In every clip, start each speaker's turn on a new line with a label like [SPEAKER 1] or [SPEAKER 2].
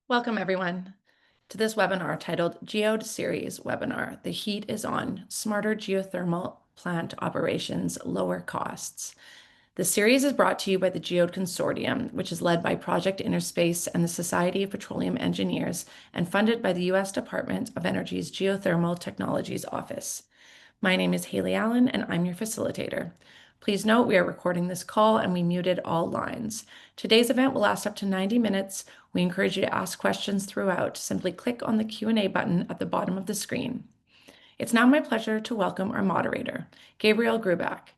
[SPEAKER 1] Welcome, everyone, to this webinar titled GEODE Series Webinar, The Heat is On, Smarter Geothermal Plant Operations, Lower Costs. The series is brought to you by the GEODE Consortium, which is led by Project Interspace and the Society of Petroleum Engineers and funded by the U.S. Department of Energy's Geothermal Technologies Office. My name is Haley Allen, and I'm your facilitator. Please note we are recording this call and we muted all lines. Today's event will last up to 90 minutes. We encourage you to ask questions throughout. Simply click on the Q&A button at the bottom of the screen. It's now my pleasure to welcome our moderator, Gabrijel Grubac.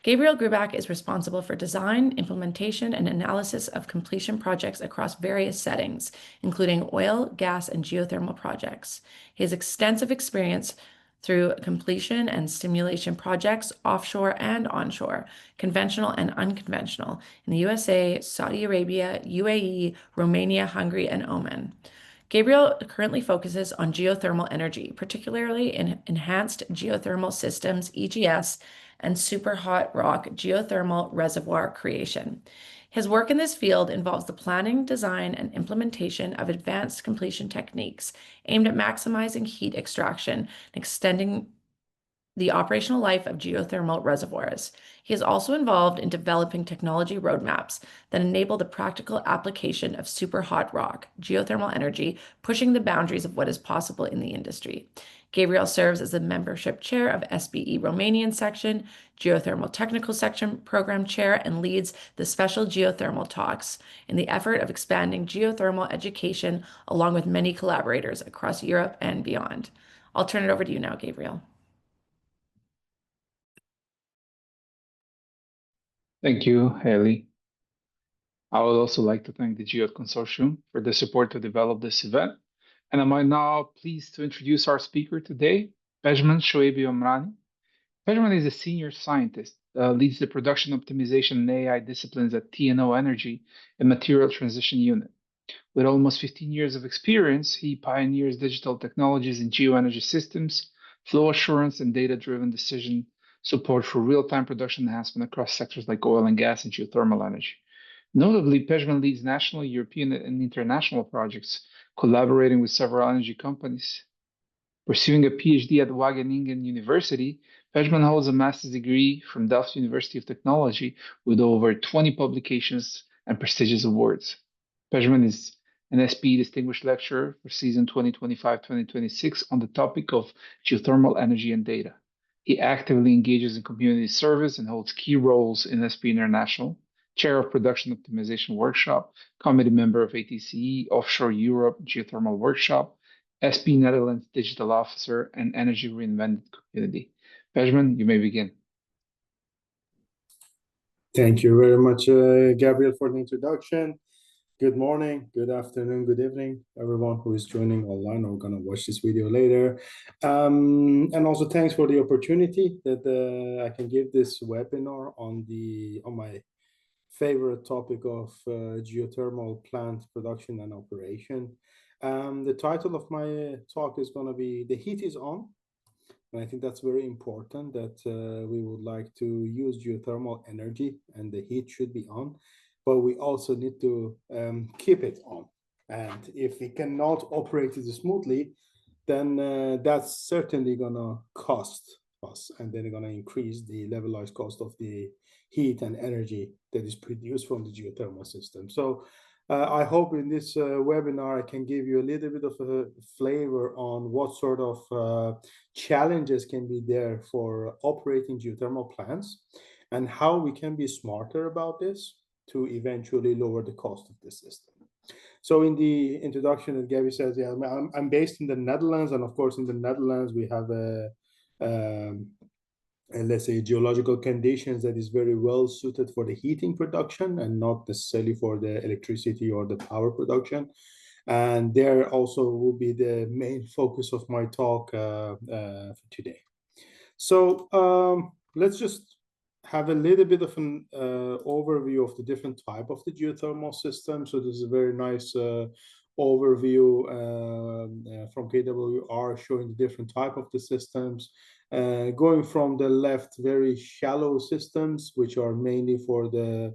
[SPEAKER 1] Gabrijel Grubac is responsible for design, implementation, and analysis of completion projects across various settings, including oil, gas, and geothermal projects. He has extensive experience through completion and stimulation projects offshore and onshore, conventional and unconventional, in the USA, Saudi Arabia, UAE, Romania, Hungary, and Oman. Gabrijel currently focuses on geothermal energy, particularly in enhanced geothermal systems, EGS, and super hot rock geothermal reservoir creation. His work in this field involves the planning, design, and implementation of advanced completion techniques aimed at maximizing heat extraction and extending the operational life of geothermal reservoirs. He is also involved in developing technology roadmaps that enable the practical application of super hot rock geothermal energy, pushing the boundaries of what is possible in the industry. Gabrijel serves as the membership chair of SBE Romanian section, Geothermal Technical Section Program Chair, and leads the special geothermal talks in the effort of expanding geothermal education along with many collaborators across Europe and beyond. I'll turn it over to you now, Gabrijel.
[SPEAKER 2] Thank you, Haley. I would also like to thank the GEODE Consortium for the support to develop this event. And am I now pleased to introduce our speaker today, Pejman Shoeibi Omrani. Pejman is a senior scientist, leads the production optimization and AI disciplines at TNO Energy, a material transition unit. With almost 15 years of experience, he pioneers digital technologies in geoenergy systems, flow assurance, and data-driven decision support for real-time production enhancement across sectors like oil and gas and geothermal energy. Notably, Pejman leads national, European, and international projects, collaborating with several energy companies. Pursuing a PhD at Wageningen University, Pejman holds a master's degree from Delft University of Technology with over 20 publications and prestigious awards. Pejman is an SPE Distinguished Lecturer for season 2025-2026 on the topic of geothermal energy and data. He actively engages in community service and holds key roles in SPE International, Chair of Production Optimization Workshop, Committee Member of ATCE, Offshore Europe Geothermal Workshop, SPE Netherlands Digital Officer, and Energy Reinvented Community. Pejman, you may begin.
[SPEAKER 3] Thank you very much, Gabriel, for the introduction. Good morning, good afternoon, good evening, everyone who is joining online or going to watch this video later. And also thanks for the opportunity that I can give this webinar on my favorite topic of geothermal plant production and operation. The title of my talk is going to be "The Heat is On." And I think that's very important that we would like to use geothermal energy and the heat should be on, but we also need to keep it on. And if we cannot operate it smoothly, then that's certainly going to cost us, and then going to increase the levelized cost of the heat and energy that is produced from the geothermal system. So I hope in this webinar I can give you a little bit of a flavor on what sort of challenges can be there for operating geothermal plants and how we can be smarter about this to eventually lower the cost of the system. So in the introduction, as Gabby says, yeah, I'm based in the Netherlands, and of course in the Netherlands we have let's say geological conditions that is very well suited for the heating production and not necessarily for the electricity or the power production. And there also will be the main focus of my talk for today. So let's just have a little bit of an overview of the different type of the geothermal system. So this is a very nice overview from KWR showing the different type of the systems. Going from the left, very shallow systems, which are mainly for the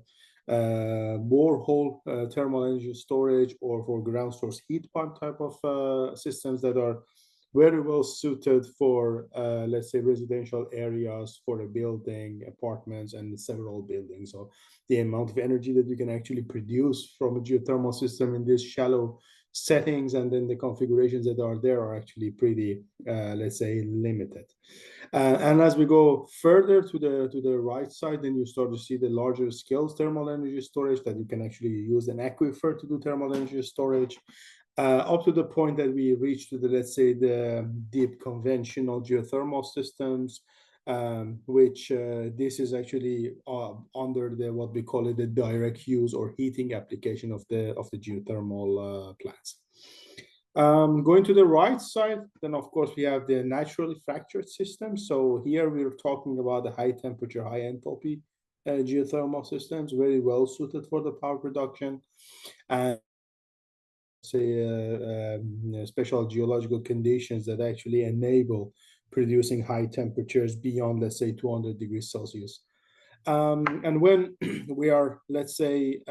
[SPEAKER 3] borehole thermal energy storage or for ground source heat pump type of systems that are very well suited for, let's say, residential areas for a building, apartments, and several buildings. So the amount of energy that you can actually produce from a geothermal system in these shallow settings and then the configurations that are there are actually pretty, let's say, limited. And as we go further to the right side, then you start to see the larger scale thermal energy storage that you can actually use an aquifer to do thermal energy storage. Up to the point that we reach to the, let's say, the deep conventional geothermal systems, which this is actually under the what we call it the direct use or heating application of the geothermal plants. Going to the right side, then of course we have the naturally fractured system. So here we're talking about the high temperature, high enthalpy geothermal systems, very well suited for the power production. And say special geological conditions that actually enable producing high temperatures beyond, let's say, 200 degrees Celsius. And when we are, let's say,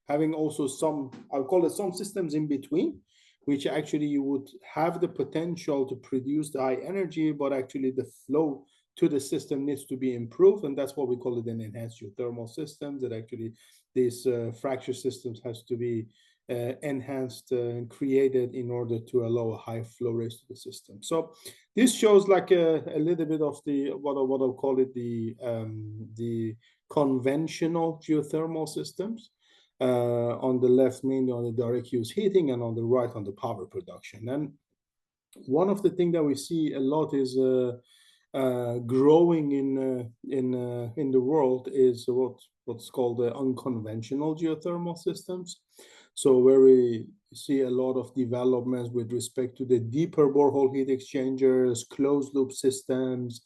[SPEAKER 3] having also some, I'll call it some systems in between, which actually you would have the potential to produce the high energy, but actually the flow to the system needs to be improved. And that's what we call it an enhanced geothermal systems, that actually these fracture systems has to be enhanced and created in order to allow a high flow rate to the system. So this shows like a little bit of the what I'll call it the conventional geothermal systems. On the left, mainly on the direct use heating, and on the right on the power production. And one of the things that we see a lot is growing in the world is what's called the unconventional geothermal systems. So where we see a lot of developments with respect to the deeper borehole heat exchangers, closed loop systems,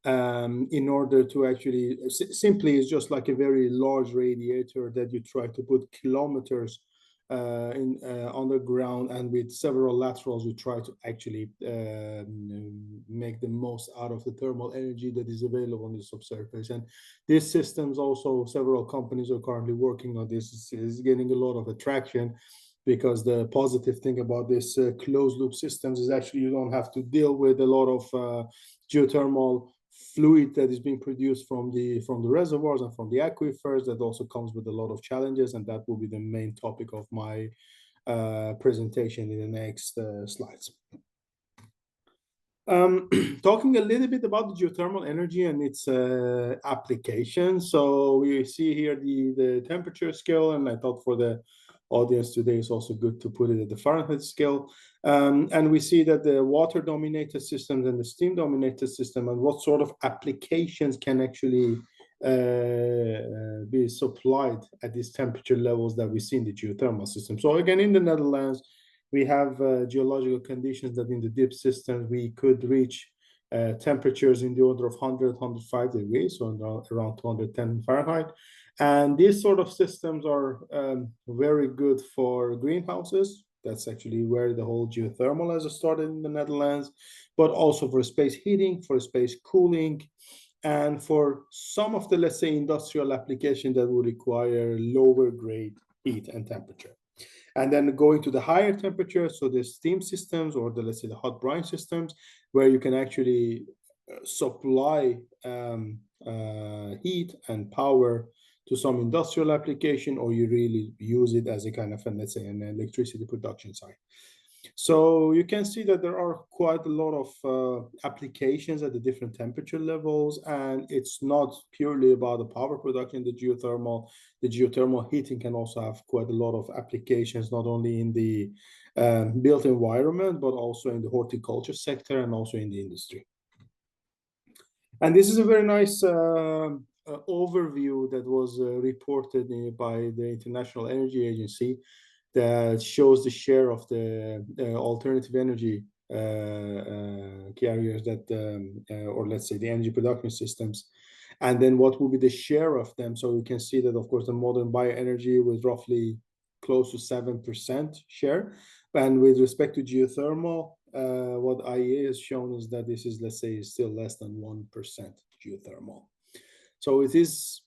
[SPEAKER 3] in order to actually simply is just like a very large radiator that you try to put kilometers underground, and with several laterals you try to actually make the most out of the thermal energy that is available on the subsurface. And these systems also, several companies are currently working on this. Is getting a lot of attraction, because the positive thing about this closed loop systems is actually you don't have to deal with a lot of geothermal fluid that is being produced from the reservoirs and from the aquifers. That also comes with a lot of challenges, and that will be the main topic of my presentation in the next slides. Talking a little bit about the geothermal energy and its application. So we see here the temperature scale, and I thought for the audience today it's also good to put it at the Fahrenheit scale. And we see that the water dominated systems and the steam dominated system, and what sort of applications can actually be supplied at these temperature levels that we see in the geothermal system. So again, in the Netherlands, we have geological conditions that in the deep systems we could reach temperatures in the order of 100, 105 degrees, so around 210 Fahrenheit. And these sort of systems are very good for greenhouses. That's actually where the whole geothermal has started in the Netherlands, but also for space heating, for space cooling, and for some of the, let's say, industrial application that would require lower grade heat and temperature. And then going to the higher temperature, so the steam systems, or the, let's say, the hot brine systems, where you can actually supply heat and power to some industrial application, or you really use it as a kind of, let's say, an electricity production site. So you can see that there are quite a lot of applications at the different temperature levels, and it's not purely about the power production. The geothermal heating can also have quite a lot of applications, not only in the built environment, but also in the horticulture sector and also in the industry. And this is a very nice overview that was reported by the International Energy Agency, that shows the share of the alternative energy carriers that, or let's say the energy production systems, and then what will be the share of them. So we can see that, of course, the modern bioenergy was roughly close to 7% share. And with respect to geothermal, what IEA has shown is that this is, let's say, still less than 1% geothermal. So it is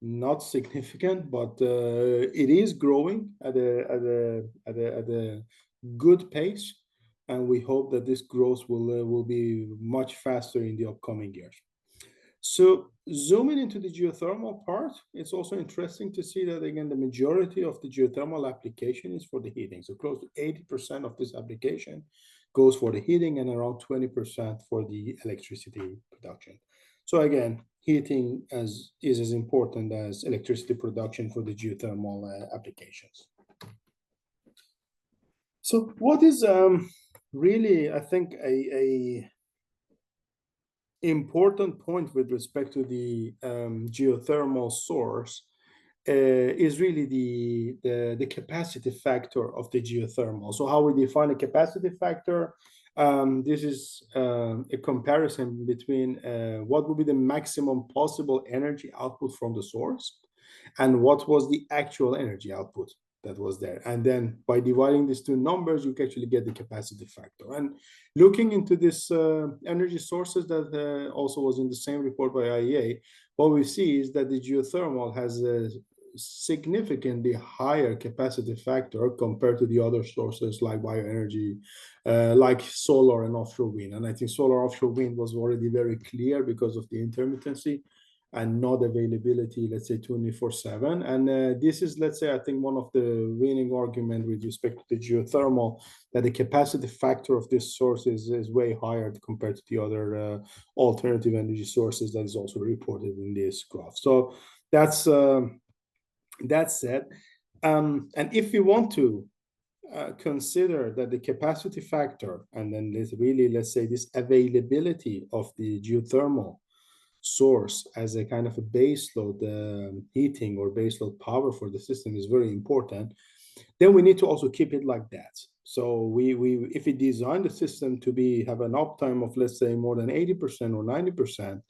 [SPEAKER 3] not significant, but it is growing at a good pace, and we hope that this growth will be much faster in the upcoming years. So zooming into the geothermal part, it's also interesting to see that again the majority of the geothermal application is for the heating. So close to 80% of this application goes for the heating and around 20% for the electricity production. So again, heating is as important as electricity production for the geothermal applications. So what is really, I think, a important point with respect to the geothermal source is really the capacity factor of the geothermal. So how we define a capacity factor? This is a comparison between what would be the maximum possible energy output from the source and what was the actual energy output that was there. And then by dividing these two numbers, you can actually get the capacity factor. And looking into this energy sources that also was in the same report by IEA, what we see is that the geothermal has a significantly higher capacity factor compared to the other sources like bioenergy, like solar and offshore wind. And I think solar offshore wind was already very clear because of the intermittency and not availability, let's say 24/7. And this is, let's say, I think one of the winning argument with respect to the geothermal, that the capacity factor of this source is way higher compared to the other alternative energy sources that is also reported in this graph. So that's that said, and if we want to consider that the capacity factor and then let's say this availability of the geothermal source as a kind of a baseload heating or baseload power for the system is very important, then we need to also keep it like that. So we if we design the system to have an uptime of, let's say, more than 80% or 90%,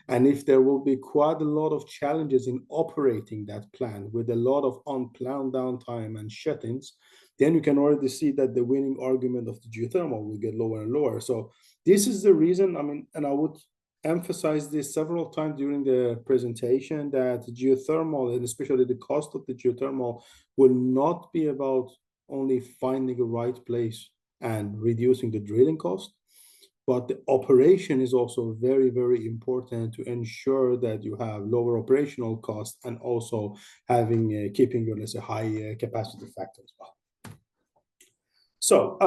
[SPEAKER 3] and if there will be quite a lot of challenges in operating that plant with a lot of unplanned downtime and shut-ins, then you can already see that the winning argument of the geothermal will get lower and lower. So this is the reason, I mean, and I would emphasize this several times during the presentation, that geothermal, and especially the cost of the geothermal, will not be about only finding a right place and reducing the drilling cost, but the operation is also very, very important to ensure that you have lower operational costs and also having keeping your, let's say, high capacity factor as well. So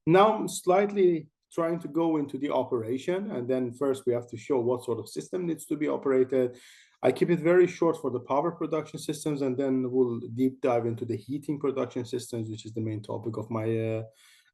[SPEAKER 3] now I'm slightly trying to go into the operation, and then first we have to show what sort of system needs to be operated. I keep it very short for the power production systems, and then we'll deep dive into the heating production systems, which is the main topic of my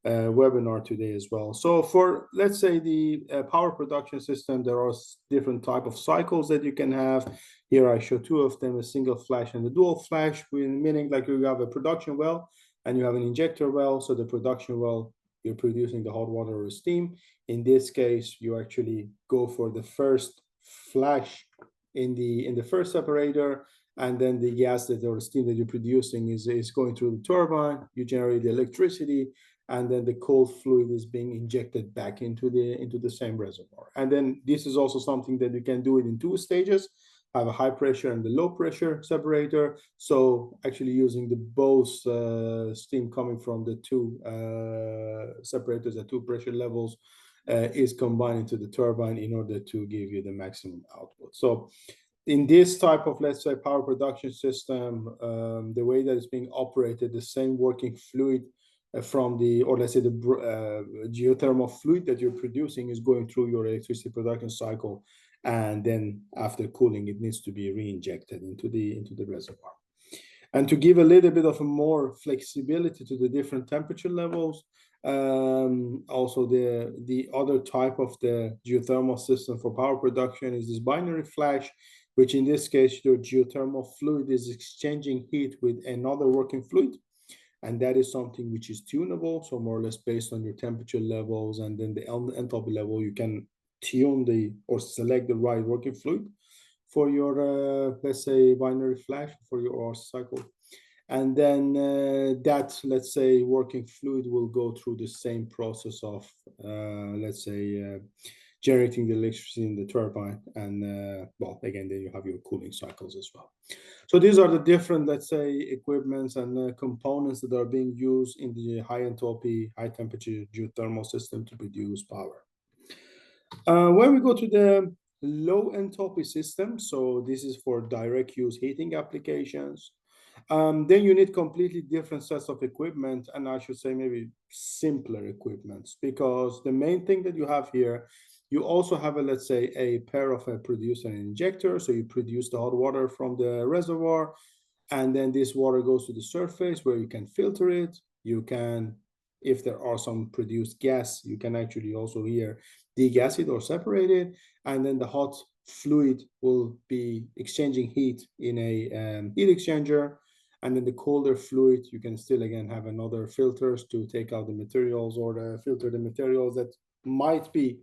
[SPEAKER 3] webinar today as well. So for, let's say, the power production system, there are different type of cycles that you can have. Here I show two of them, a single flash and a dual flash, meaning like you have a production well and you have an injector well. So the production well, you're producing the hot water or steam. In this case, you actually go for the first flash in the first separator, and then the gas or the steam that you're producing is going through the turbine. You generate the electricity, and then the cold fluid is being injected back into the same reservoir. And then this is also something that you can do it in two stages. Have a high pressure and the low pressure separator. So actually using the both steam coming from the two separators at two pressure levels is combined into the turbine in order to give you the maximum output. So in this type of, let's say, power production system, the way that it's being operated, the same working fluid from the, or let's say the geothermal fluid that you're producing is going through your electricity production cycle, and then after cooling it needs to be re-injected into the reservoir. And to give a little bit of a more flexibility to the different temperature levels, also the other type of the geothermal system for power production is this binary flash, which in this case your geothermal fluid is exchanging heat with another working fluid. And that is something which is tunable, so more or less based on your temperature levels and then the enthalpy level, you can tune or select the right working fluid for your, let's say, binary flash for your OR cycle. And then that, let's say, working fluid will go through the same process of, let's say, generating the electricity in the turbine. And well, again, then you have your cooling cycles as well. So these are the different, let's say, equipments and components that are being used in the high enthalpy, high temperature geothermal system to produce power. When we go to the low enthalpy system, so this is for direct use heating applications, then you need completely different sets of equipment, and I should say maybe simpler equipments, because the main thing that you have here, you also have a, let's say, a pair of a producer and injector. So you produce the hot water from the reservoir, and then this water goes to the surface where you can filter it. You can, if there are some produced gas, you can actually also here degas it or separate it, and then the hot fluid will be exchanging heat in a heat exchanger. And then the colder fluid, you can still again have another filters to take out the materials or filter the materials that might be,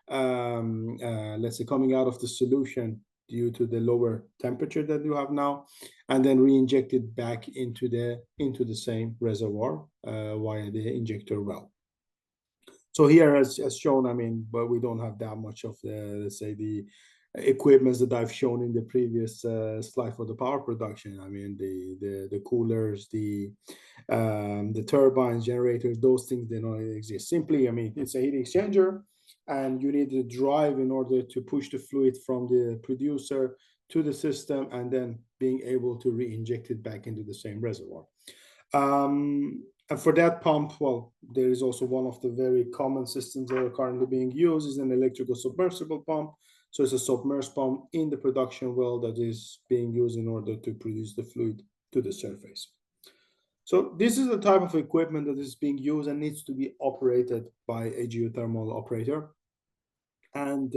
[SPEAKER 3] let's say, coming out of the solution due to the lower temperature that you have now, and then re-inject it back into the same reservoir via the injector well. So here, as shown, I mean, but we don't have that much of the, let's say, the equipments that I've shown in the previous slide for the power production. I mean, the coolers, the turbines, generators, those things, they don't exist. Simply, I mean, it's a heat exchanger, and you need the drive in order to push the fluid from the producer to the system, and then being able to re-inject it back into the same reservoir. And for that pump, well, there is also one of the very common systems that are currently being used is an electrical submersible pump. So it's a submerged pump in the production well that is being used in order to produce the fluid to the surface. So this is the type of equipment that is being used and needs to be operated by a geothermal operator. And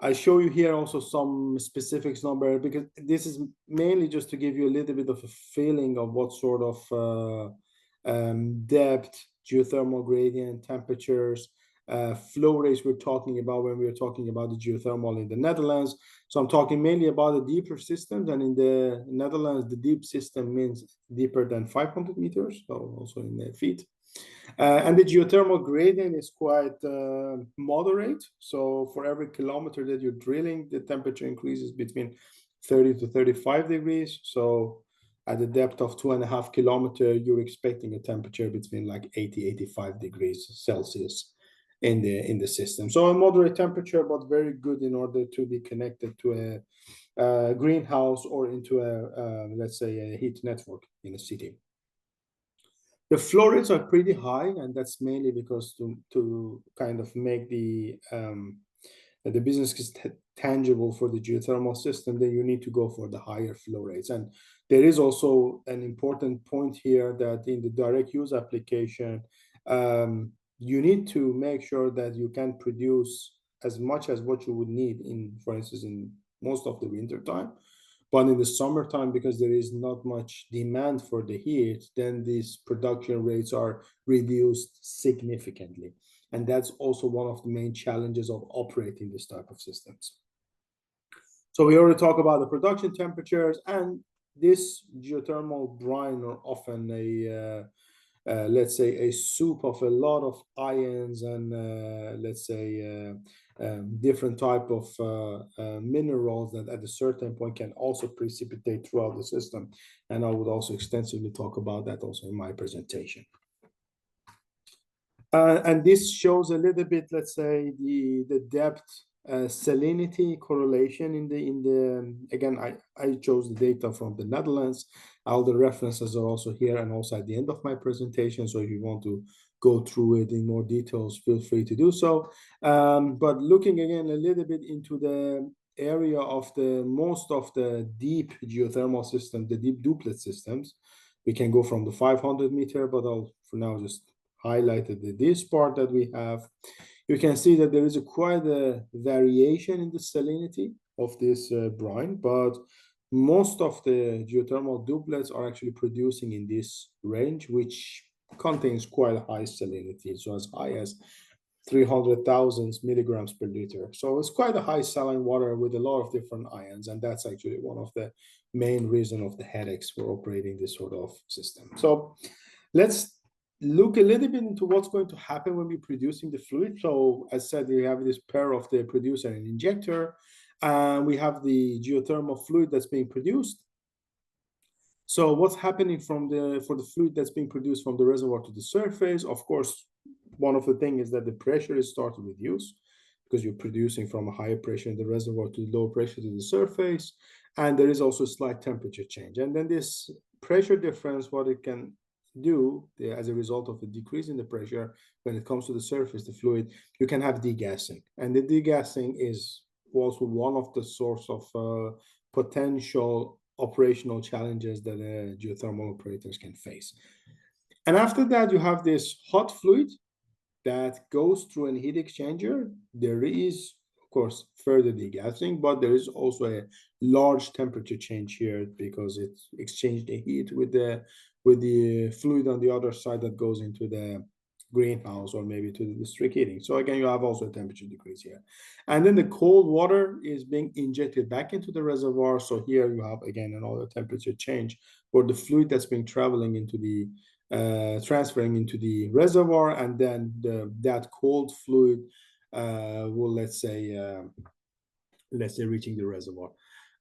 [SPEAKER 3] I show you here also some specifics number, because this is mainly just to give you a little bit of a feeling of what sort of depth, geothermal gradient, temperatures, flow rates we're talking about when we're talking about the geothermal in the Netherlands. So I'm talking mainly about the deeper systems, and in the Netherlands, the deep system means deeper than 500 meters, so also in feet. And the geothermal gradient is quite moderate. So for every kilometer that you're drilling, the temperature increases between 30 to 35 degrees. So at the depth of 2.5 kilometers, you're expecting a temperature between like 80, 85 degrees Celsius in the system. So a moderate temperature, but very good in order to be connected to a greenhouse or into a, let's say, a heat network in a city. The flow rates are pretty high, and that's mainly because to kind of make the business tangible for the geothermal system, then you need to go for the higher flow rates. And there is also an important point here that in the direct use application, you need to make sure that you can produce as much as what you would need in, for instance, in most of the winter time. But in the summertime, because there is not much demand for the heat, then these production rates are reduced significantly. And that's also one of the main challenges of operating this type of systems. So we already talked about the production temperatures, and this geothermal brine are often a, let's say, a soup of a lot of ions and, let's say, different type of minerals that at a certain point can also precipitate throughout the system. And I would also extensively talk about that also in my presentation. And this shows a little bit, let's say, the depth, salinity correlation in the again, I chose the data from the Netherlands. All the references are also here and also at the end of my presentation. So if you want to go through it in more details, feel free to do so. But looking again a little bit into the area of the most of the deep geothermal systems, the deep duplet systems, we can go from the 500 meter, but I'll for now just highlighted this part that we have. You can see that there is quite a variation in the salinity of this brine, but most of the geothermal duplets are actually producing in this range, which contains quite a high salinity, so as high as 300,000 milligrams per liter. So it's quite a high saline water with a lot of different ions, and that's actually one of the main reason of the headaches for operating this sort of system. So let's look a little bit into what's going to happen when we're producing the fluid. So as said, we have this pair of the producer and injector, and we have the geothermal fluid that's being produced. So what's happening for the fluid that's being produced from the reservoir to the surface? Of course, one of the things is that the pressure is starting to reduce because you're producing from a higher pressure in the reservoir to low pressure to the surface. And there is also a slight temperature change. And then this pressure difference, what it can do as a result of the decrease in the pressure when it comes to the surface, the fluid, you can have degassing. And the degassing is also one of the source of potential operational challenges that geothermal operators can face. And after that, you have this hot fluid that goes through an heat exchanger. There is, of course, further degassing, but there is also a large temperature change here because it exchanged the heat with the fluid on the other side that goes into the greenhouse or maybe to the district heating. So again, you have also a temperature decrease here. And then the cold water is being injected back into the reservoir. So here you have, again, another temperature change for the fluid that's been traveling into the transferring into the reservoir, and then that cold fluid will, let's say reaching the reservoir.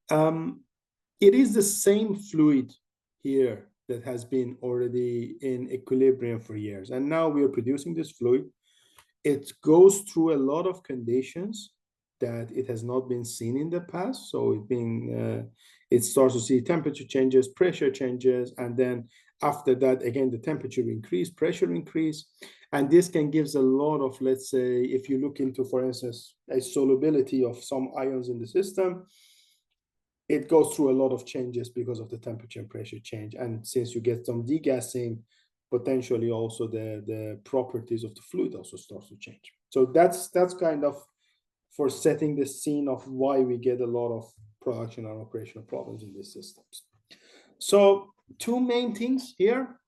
[SPEAKER 3] It is the same fluid here that has been already in equilibrium for years, and now we are producing this fluid. It goes through a lot of conditions that it has not been seen in the past. So it starts to see temperature changes, pressure changes, and then after that, again, the temperature increase, pressure increase. And this can give a lot of, let's say, if you look into, for instance, a solubility of some ions in the system, it goes through a lot of changes because of the temperature and pressure change. And since you get some degassing, potentially also the properties of the fluid also starts to change. So that's kind of for setting the scene of why we get a lot of production and operational problems in these systems. So two main things here.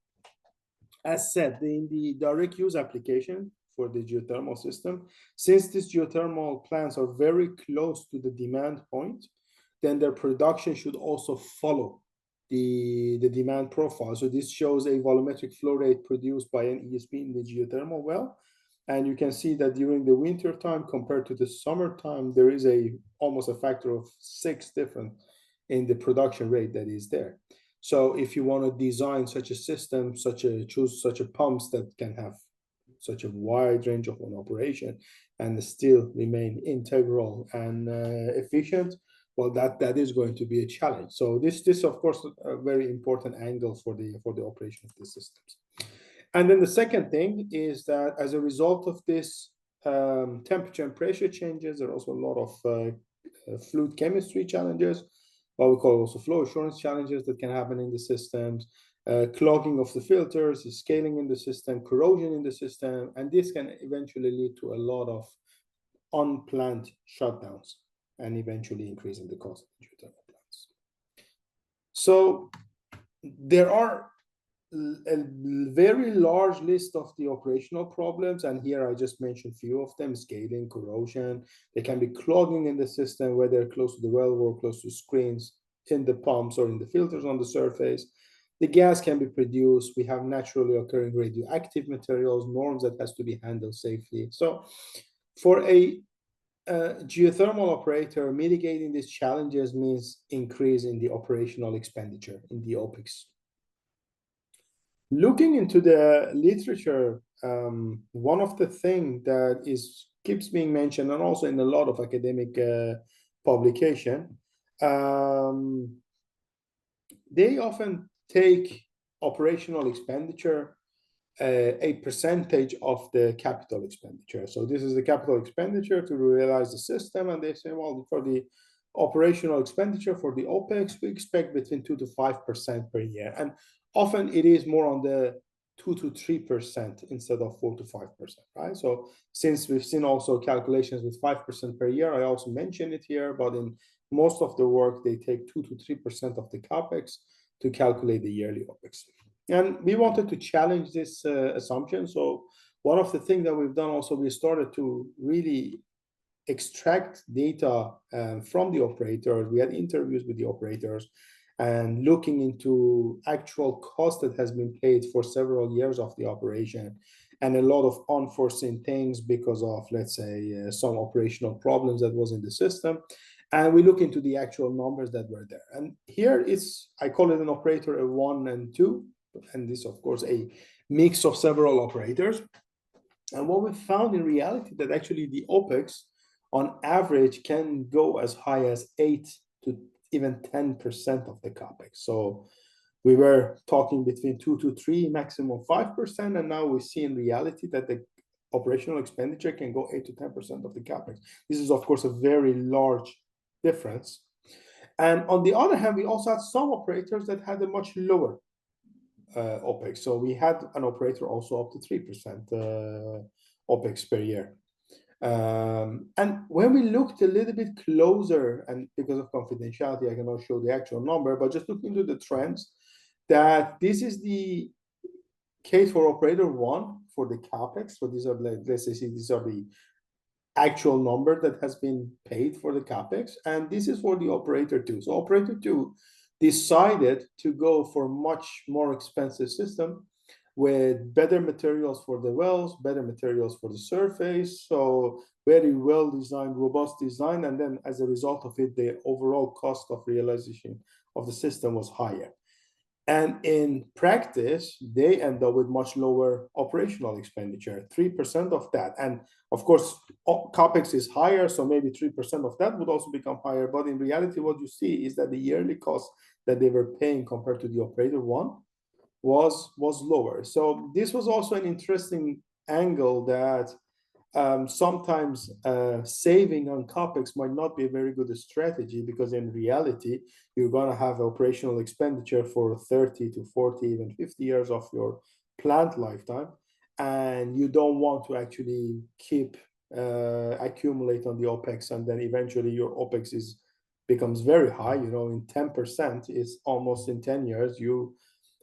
[SPEAKER 3] As said, in the direct use application for the geothermal system, since these geothermal plants are very close to the demand point, then their production should also follow the demand profile. So this shows a volumetric flow rate produced by an ESP in the geothermal well. And you can see that during the winter time compared to the summertime, there is almost a factor of 6 different in the production rate that is there. So if you want to design such a system, choose such a pumps that can have such a wide range of an operation and still remain integral and efficient, well, that is going to be a challenge. So this of course a very important angle for the operation of the systems. And then the second thing is that as a result of this temperature and pressure changes, there are also a lot of fluid chemistry challenges, what we call also flow assurance challenges that can happen in the systems, clogging of the filters, scaling in the system, corrosion in the system, and this can eventually lead to a lot of unplanned shutdowns and eventually increasing the cost of the geothermal plants. So there are a very large list of the operational problems, and here I just mentioned a few of them: scaling, corrosion. There can be clogging in the system, whether close to the well or close to screens, in the pumps or in the filters on the surface. The gas can be produced. We have naturally occurring radioactive materials, norms that has to be handled safely. So for a geothermal operator, mitigating these challenges means increase in the operational expenditure, in the OPEX. Looking into the literature, one of the things that keeps being mentioned, and also in a lot of academic publication, they often take operational expenditure a percentage of the capital expenditure. So this is the capital expenditure to realize the system, and they say, well, for the operational expenditure for the OPEX, we expect between 2 to 5% per year. And often it is more on the 2 to 3% instead of 4 to 5%, right? So since we've seen also calculations with 5% per year, I also mentioned it here, but in most of the work, they take 2 to 3% of the CapEx to calculate the yearly OPEX. And we wanted to challenge this assumption. So one of the things that we've done also, we started to really extract data from the operators. We had interviews with the operators, and looking into actual cost that has been paid for several years of the operation, and a lot of unforeseen things because of, let's say, some operational problems that was in the system. And we look into the actual numbers that were there. And here I call it an operator, a 1 and 2, and this, of course, a mix of several operators. And what we found in reality that actually the OPEX on average can go as high as 8 to even 10% of the CAPEX. So we were talking between 2 to 3, maximum 5%, and now we see in reality that the operational expenditure can go 8 to 10% of the CAPEX. This is, of course, a very large difference. And on the other hand, we also had some operators that had a much lower OPEX. So we had an operator also up to 3% OPEX per year. And when we looked a little bit closer, and because of confidentiality, I cannot show the actual number, but just looking into the trends, that this is the case for operator 1 for the CAPEX. So these are, let's say, these are the actual number that has been paid for the CAPEX, and this is for the operator 2. So operator 2 decided to go for much more expensive system with better materials for the wells, better materials for the surface, so very well designed, robust design, and then as a result of it, the overall cost of realization of the system was higher. And in practice, they end up with much lower operational expenditure, 3% of that. And of course, CAPEX is higher, so maybe 3% of that would also become higher. But in reality, what you see is that the yearly cost that they were paying compared to the operator 1 was lower. So this was also an interesting angle that sometimes saving on CAPEX might not be a very good strategy, because in reality, you're going to have operational expenditure for 30 to 40, even 50 years of your plant lifetime. And you don't want to actually keep accumulate on the OPEX, and then eventually your OPEX becomes very high. You know, in 10% is almost in 10 years, you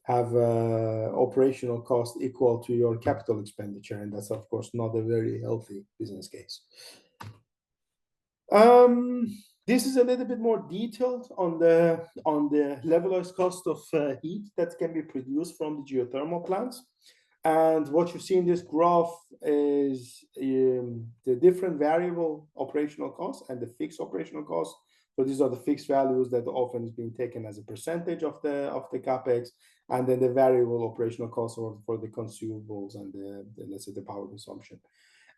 [SPEAKER 3] have operational cost equal to your capital expenditure, and that's of course not a very healthy business case. This is a little bit more detailed on the levelized cost of heat that can be produced from the geothermal plants. And what you see in this graph is the different variable operational costs and the fixed operational costs. So these are the fixed values that often is being taken as a percentage of the CAPEX, and then the variable operational costs for the consumables and the let's say the power consumption.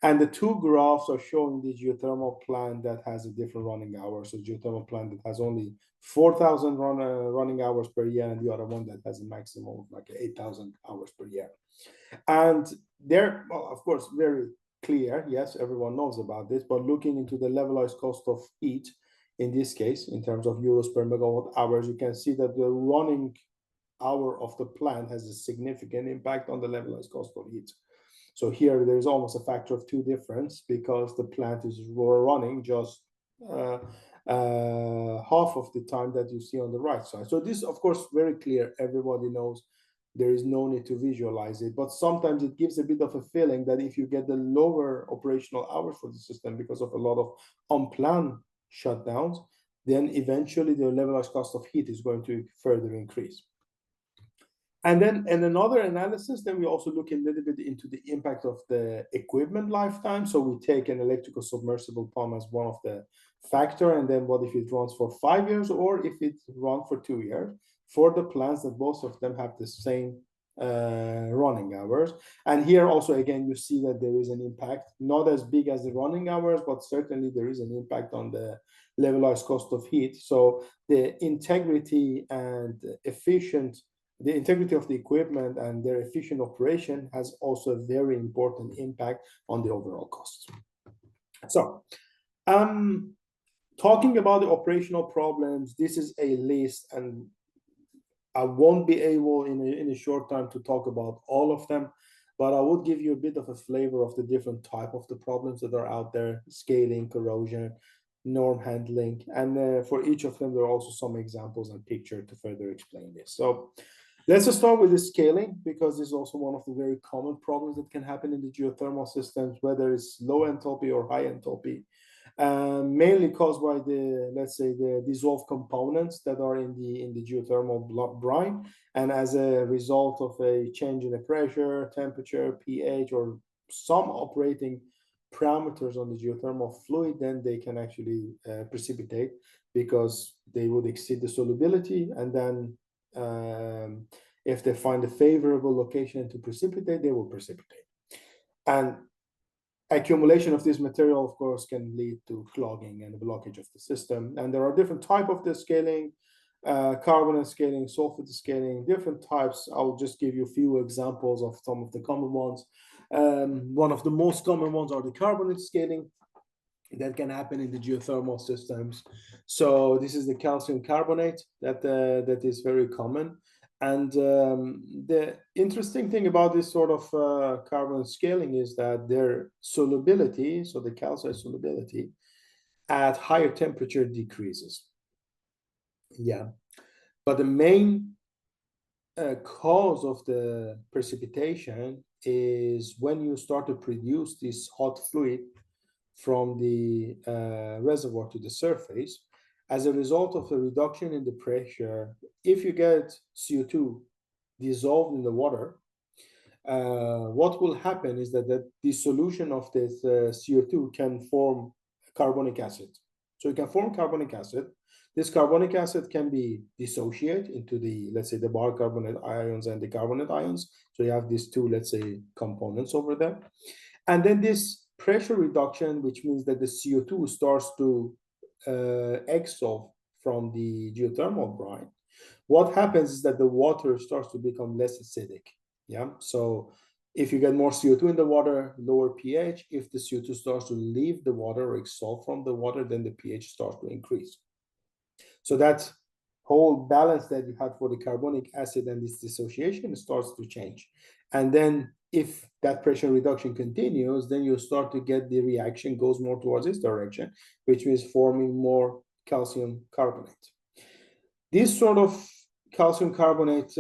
[SPEAKER 3] And the two graphs are showing the geothermal plant that has a different running hours. So geothermal plant that has only 4,000 running hours per year, and the other one that has a maximum of like 8,000 hours per year. And they're, well, of course, very clear. Yes, everyone knows about this, but looking into the levelized cost of heat, in this case, in terms of euros per megawatt hours, you can see that the running hour of the plant has a significant impact on the levelized cost of heat. So here there's almost a factor of 2 difference, because the plant is running just half of the time that you see on the right side. So this, of course, very clear. Everybody knows there is no need to visualize it, but sometimes it gives a bit of a feeling that if you get the lower operational hours for the system because of a lot of unplanned shutdowns, then eventually the levelized cost of heat is going to further increase. And then in another analysis, then we also look a little bit into the impact of the equipment lifetime. So we take an electrical submersible pump as one of the factor, and then what if it runs for 5 years, or if it runs for 2 years, for the plants that both of them have the same running hours. And here also, again, you see that there is an impact, not as big as the running hours, but certainly there is an impact on the levelized cost of heat. So the integrity and the integrity of the equipment and their efficient operation has also a very important impact on the overall costs. So, talking about the operational problems, this is a list, and I won't be able in a short time to talk about all of them, but I would give you a bit of a flavor of the different type of the problems that are out there: scaling, corrosion, norm handling, and for each of them, there are also some examples and picture to further explain this. So let's just start with the scaling, because this is also one of the very common problems that can happen in the geothermal systems, whether it's low enthalpy or high enthalpy. mainly caused by the, let's say, the dissolved components that are in the geothermal brine, and as a result of a change in the pressure, temperature, pH, or some operating parameters on the geothermal fluid, then they can actually precipitate, because they would exceed the solubility, and then if they find a favorable location to precipitate, they will precipitate. And accumulation of this material, of course, can lead to clogging and blockage of the system. And there are different types of the scaling, carbonate scaling, sulfate scaling, different types. I'll just give you a few examples of some of the common ones. One of the most common ones are the carbonate scaling that can happen in the geothermal systems. So this is the calcium carbonate that is very common. And the interesting thing about this sort of carbon scaling is that their solubility, so the calcite solubility, at higher temperature decreases. Yeah, but the main cause of the precipitation is when you start to produce this hot fluid from the reservoir to the surface. As a result of the reduction in the pressure, if you get CO2 dissolved in the water, what will happen is that the solution of this CO2 can form carbonic acid. So it can form carbonic acid. This carbonic acid can be dissociated into the, let's say, the bicarbonate ions and the carbonate ions. So you have these two, let's say, components over there. And then this pressure reduction, which means that the CO2 starts to exhale from the geothermal brine. What happens is that the water starts to become less acidic. Yeah. So if you get more CO2 in the water, lower pH. If the CO2 starts to leave the water or exhale from the water, then the pH starts to increase. So that whole balance that you had for the carbonic acid and this dissociation starts to change. And then if that pressure reduction continues, then you start to get the reaction goes more towards this direction, which means forming more calcium carbonate. This sort of calcium carbonate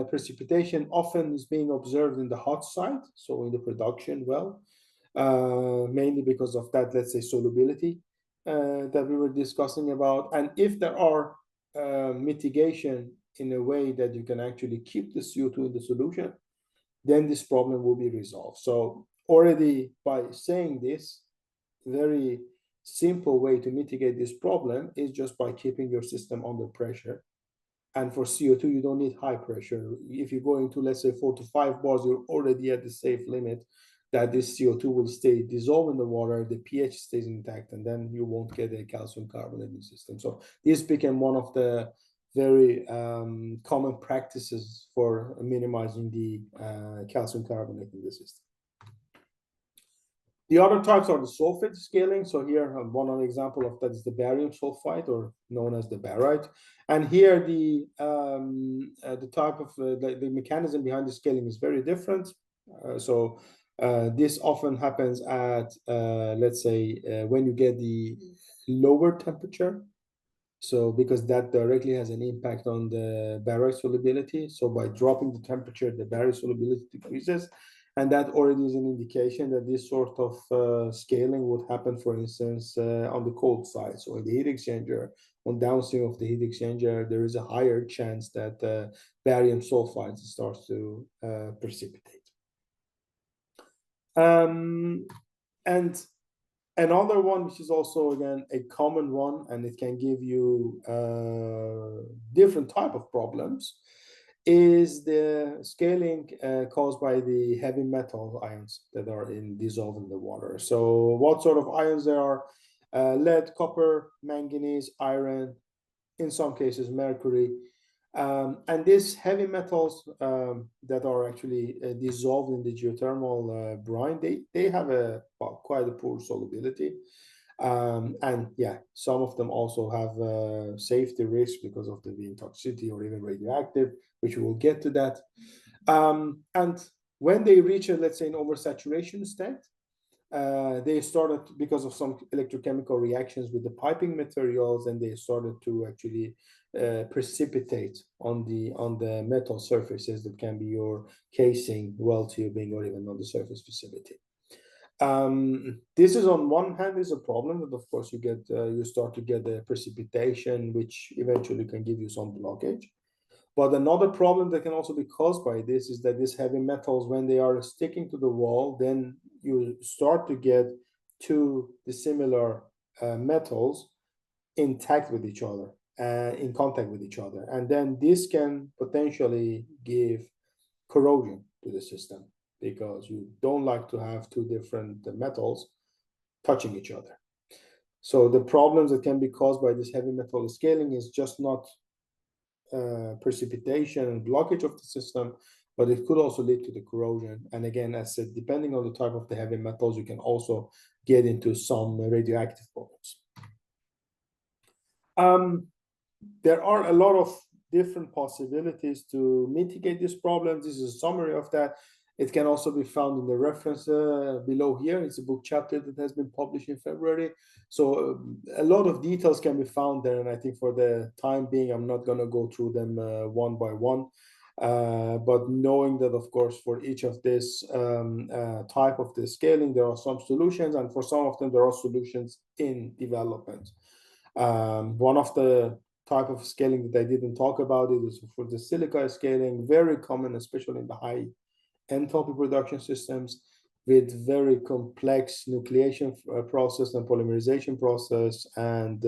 [SPEAKER 3] precipitation often is being observed in the hot site, so in the production well, mainly because of that, let's say, solubility that we were discussing about. And if there are mitigation in a way that you can actually keep the CO2 in the solution, then this problem will be resolved. So already by saying this, very simple way to mitigate this problem is just by keeping your system under pressure. And for CO2, you don't need high pressure. If you go into, let's say, 4 to 5 bars, you're already at the safe limit that this CO2 will stay dissolved in the water, the pH stays intact, and then you won't get a calcium carbonate in the system. So this became one of the very common practices for minimizing the calcium carbonate in the system. The other types are the sulfate scaling. So here, one example of that is the barium sulfide, or known as the barite. And here, the type of the mechanism behind the scaling is very different. This often happens at, let's say, when you get the lower temperature. So because that directly has an impact on the barite solubility. So by dropping the temperature, the barite solubility decreases. And that already is an indication that this sort of scaling would happen, for instance, on the cold side. So in the heat exchanger, on downstream of the heat exchanger, there is a higher chance that barium sulfide starts to precipitate. And another one, which is also, again, a common one, and it can give you different type of problems, is the scaling caused by the heavy metal ions that are dissolved in the water. So what sort of ions there are? Lead, copper, manganese, iron, in some cases mercury. And these heavy metals that are actually dissolved in the geothermal brine, they have quite a poor solubility. And yeah, some of them also have safety risks because of the being toxicity or even radioactive, which we will get to that. And when they reach, let's say, an oversaturation state, they started, because of some electrochemical reactions with the piping materials, and they started to actually precipitate on the metal surfaces that can be your casing, well tubing, or even on the surface facility. This is on one hand is a problem that of course you start to get the precipitation, which eventually can give you some blockage. But another problem that can also be caused by this is that these heavy metals, when they are sticking to the wall, then you start to get two dissimilar metals intact with each other, in contact with each other. And then this can potentially give corrosion to the system because you don't like to have two different metals touching each other. So the problems that can be caused by this heavy metal scaling is just not precipitation and blockage of the system, but it could also lead to the corrosion. And again, as said, depending on the type of the heavy metals, you can also get into some radioactive problems. There are a lot of different possibilities to mitigate these problems. This is a summary of that. It can also be found in the reference below here. It's a book chapter that has been published in February. So a lot of details can be found there. And I think for the time being, I'm not going to go through them one by one. But knowing that, of course, for each of this type of the scaling, there are some solutions. And for some of them, there are solutions in development. One of the type of scaling that I didn't talk about it is for the silica scaling, very common, especially in the high enthalpy production systems with very complex nucleation process and polymerization process, and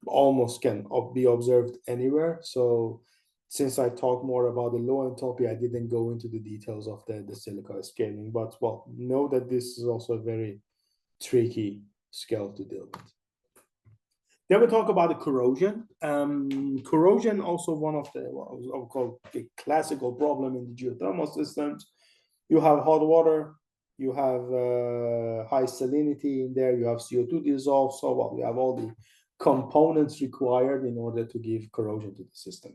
[SPEAKER 3] almost can be observed anywhere. So since I talked more about the low enthalpy, I didn't go into the details of the silica scaling, but well, know that this is also a very tricky scale to deal with. Then we talk about the corrosion. Corrosion also one of the what I would call the classical problem in the geothermal systems. You have hot water, you have high salinity in there, you have CO2 dissolved, so what? We have all the components required in order to give corrosion to the system.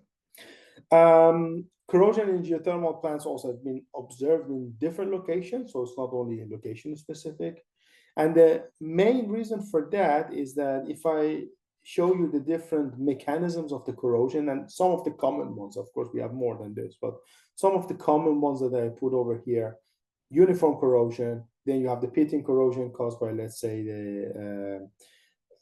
[SPEAKER 3] Corrosion in geothermal plants also has been observed in different locations, so it's not only location specific. And the main reason for that is that if I show you the different mechanisms of the corrosion and some of the common ones, of course, we have more than this, but some of the common ones that I put over here, uniform corrosion, then you have the pitting corrosion caused by, let's say, the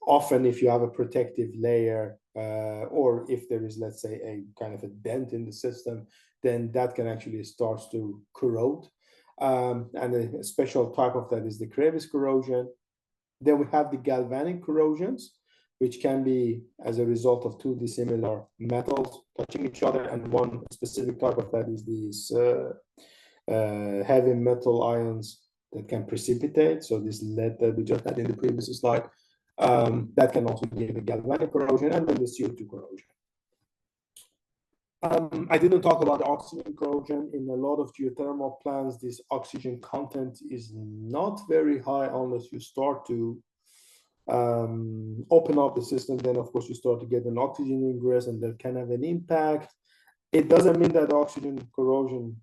[SPEAKER 3] often if you have a protective layer or if there is, let's say, a kind of a dent in the system, then that can actually start to corrode. And a special type of that is the crevice corrosion. Then we have the galvanic corrosions, which can be as a result of two dissimilar metals touching each other. And one specific type of that is these heavy metal ions that can precipitate. So this lead that we just had in the previous slide, that can also give a galvanic corrosion, and then the CO2 corrosion. I didn't talk about oxygen corrosion. In a lot of geothermal plants, this oxygen content is not very high unless you start to open up the system. Then, of course, you start to get an oxygen ingress, and that can have an impact. It doesn't mean that oxygen corrosion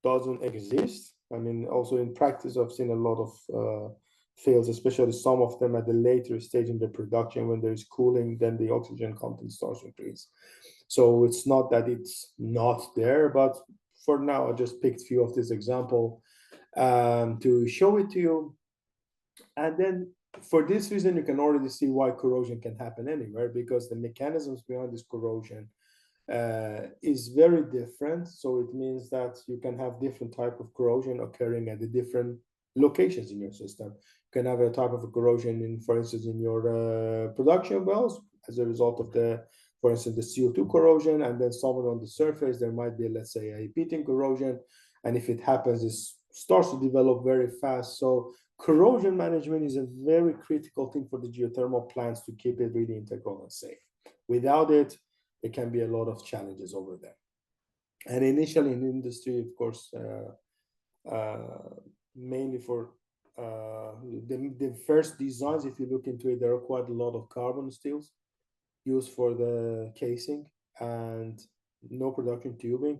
[SPEAKER 3] doesn't exist. I mean, also in practice, I've seen a lot of fails, especially some of them at the later stage in the production when there's cooling, then the oxygen content starts to increase. So it's not that it's not there, but for now, I just picked a few of this example to show it to you. And then for this reason, you can already see why corrosion can happen anywhere, because the mechanisms behind this corrosion is very different. So it means that you can have different type of corrosion occurring at the different locations in your system. You can have a type of a corrosion in, for instance, in your production wells as a result of the, for instance, the CO2 corrosion, and then somewhere on the surface, there might be, let's say, a pitting corrosion. And if it happens, it starts to develop very fast. So corrosion management is a very critical thing for the geothermal plants to keep it really integral and safe. Without it, there can be a lot of challenges over there. And initially in the industry, of course, mainly for the first designs, if you look into it, there are quite a lot of carbon steels used for the casing and no production tubing.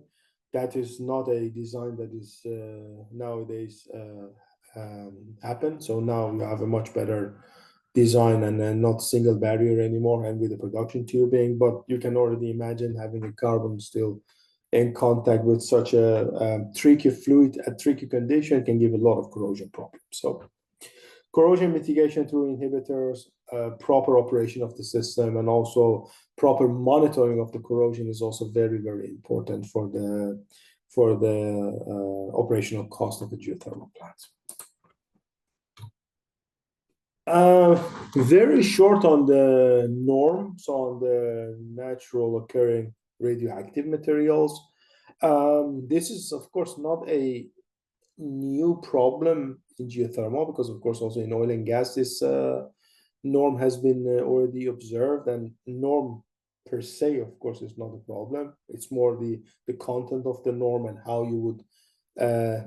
[SPEAKER 3] That is not a design that is nowadays happen. So now you have a much better design and not single barrier anymore, and with the production tubing. But you can already imagine having a carbon steel in contact with such a tricky fluid, a tricky condition can give a lot of corrosion problems. So Corrosion mitigation through inhibitors, proper operation of the system, and also proper monitoring of the corrosion is also very, very important for the operational cost of the geothermal plants. Very short on the norms on the natural occurring radioactive materials. This is, of course, not a new problem in geothermal, because, of course, also in oil and gas, this norm has been already observed, and norm per se, of course, is not a problem. It's more the content of the norm and how you would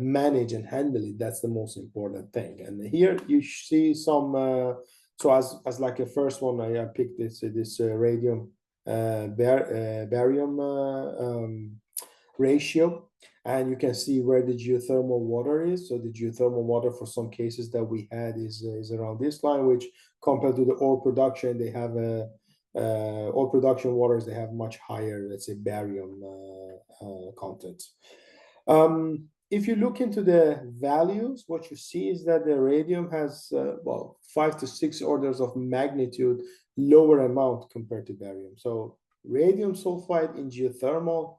[SPEAKER 3] manage and handle it. That's the most important thing. And here you see some so as like a first one, I picked this radium barium ratio, and you can see where the geothermal water is. So the geothermal water for some cases that we had is around this line, which compared to the oil production, they have a oil production waters, they have much higher, let's say, barium content. If you look into the values, what you see is that the radium has, well, 5 to 6 orders of magnitude lower amount compared to barium. So radium sulfide in geothermal,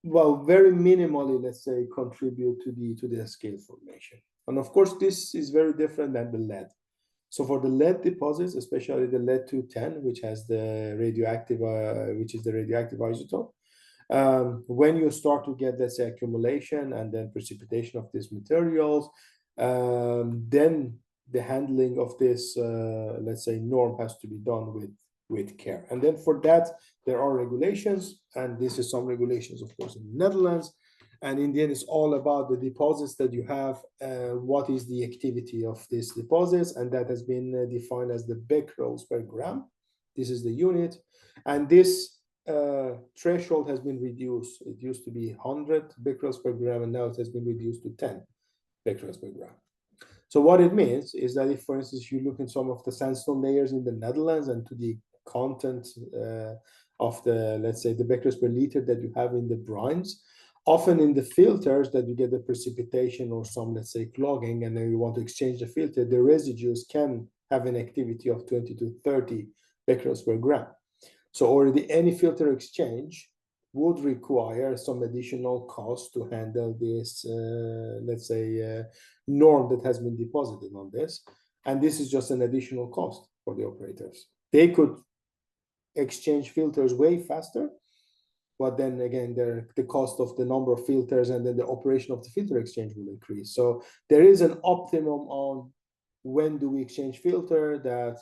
[SPEAKER 3] well, very minimally, let's say, contribute to the scale formation. And of course, this is very different than the lead. So for the lead deposits, especially the lead-210, which has the radioactive, which is the radioactive isotope, when you start to get, let's say, accumulation and then precipitation of these materials, then the handling of this, let's say, norm has to be done with care. And then for that, there are regulations, and this is some regulations, of course, in the Netherlands. And in the end, it's all about the deposits that you have, what is the activity of these deposits, and that has been defined as the becquerels per gram. This is the unit, and this threshold has been reduced. It used to be 100 becquerels per gram, and now it has been reduced to 10 becquerels per gram. So what it means is that if, for instance, you look in some of the sandstone layers in the Netherlands and to the content of the, let's say, the becquerels per liter that you have in the brines, often in the filters that you get the precipitation or some, let's say, clogging, and then you want to exchange the filter, the residues can have an activity of 20 to 30 becquerels per gram. So already any filter exchange would require some additional cost to handle this, let's say, norm that has been deposited on this. And this is just an additional cost for the operators. They could exchange filters way faster, but then again, the cost of the number of filters and then the operation of the filter exchange will increase. So there is an optimum on when do we exchange filter, that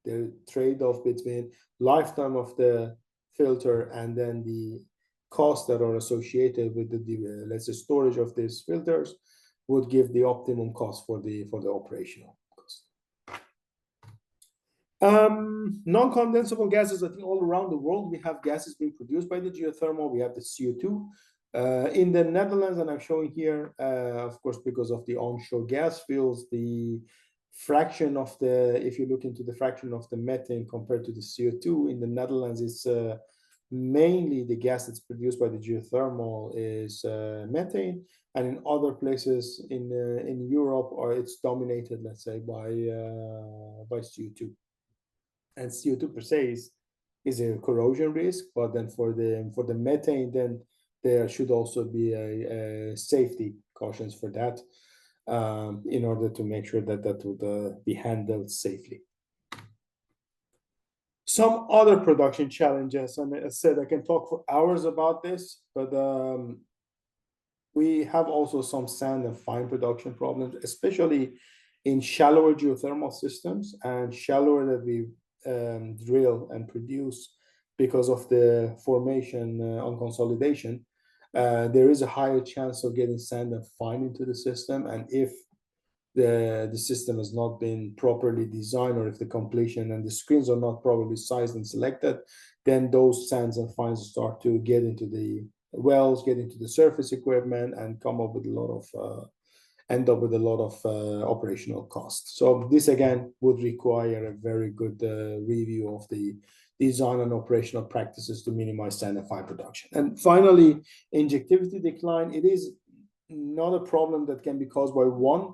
[SPEAKER 3] the trade-off between lifetime of the filter and then the costs that are associated with the let's say, storage of these filters would give the optimum cost for the operational cost. Non-condensable gases, I think all around the world, we have gases being produced by the geothermal. We have the CO2. In the Netherlands, and I'm showing here, of course, because of the onshore gas fields, the fraction of the, if you look into the fraction of the methane compared to the CO2 in the Netherlands, it's mainly the gas that's produced by the geothermal is methane, and in other places in Europe, or it's dominated, let's say, by CO2. And CO2 per se is a corrosion risk, but then for the methane, then there should also be a safety cautions for that, in order to make sure that that would be handled safely. Some other production challenges, and as I said, I can talk for hours about this, but we have also some sand and fine production problems, especially in shallower geothermal systems and shallower that we drill and produce because of the formation on consolidation. There is a higher chance of getting sand and fine into the system, and if the system has not been properly designed, or if the completion and the screens are not properly sized and selected, then those sands and fines start to get into the wells, get into the surface equipment, and come up with a lot of end up with a lot of operational costs. So this again would require a very good review of the design and operational practices to minimize sand and fine production. And finally, injectivity decline. It is not a problem that can be caused by one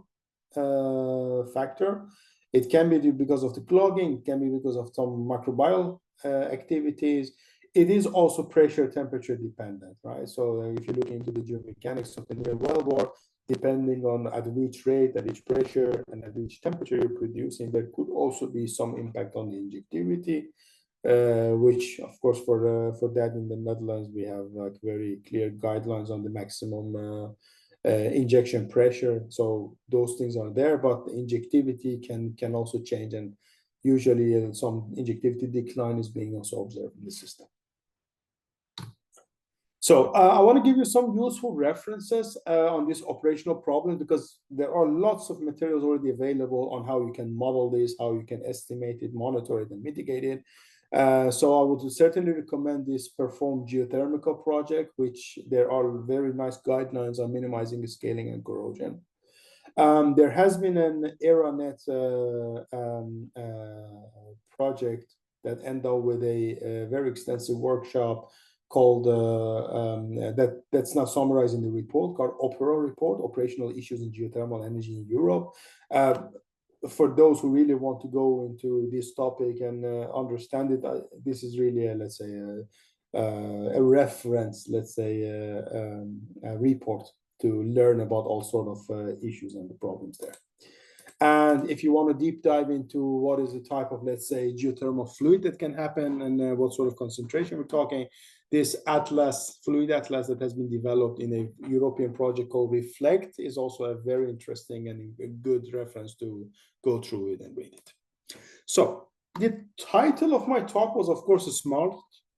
[SPEAKER 3] factor. It can be because of the clogging, it can be because of some microbial activities. It is also pressure temperature dependent, right? So if you look into the geomechanics of the near wellbore, depending on at which rate, at which pressure, and at which temperature you're producing, there could also be some impact on the injectivity, which of course for that in the Netherlands we have like very clear guidelines on the maximum injection pressure. So those things are there, but the injectivity can also change, and usually some injectivity decline is being also observed in the system. So I want to give you some useful references on this operational problem, because there are lots of materials already available on how you can model this, how you can estimate it, monitor it, and mitigate it. So I would certainly recommend this Perform Geothermal project, which there are very nice guidelines on minimizing the scaling and corrosion. There has been an AeroNet project that ended up with a very extensive workshop called that's now summarized in the report called Opera Report: Operational Issues in Geothermal Energy in Europe. For those who really want to go into this topic and understand it, this is really a, let's say a reference, let's say a report to learn about all sort of issues and the problems there. And if you want to deep dive into what is the type of, let's say, geothermal fluid that can happen and what sort of concentration we're talking, this atlas, fluid atlas that has been developed in a European project called Reflect is also a very interesting and a good reference to go through it and read it. So the title of my talk was, of course, a smart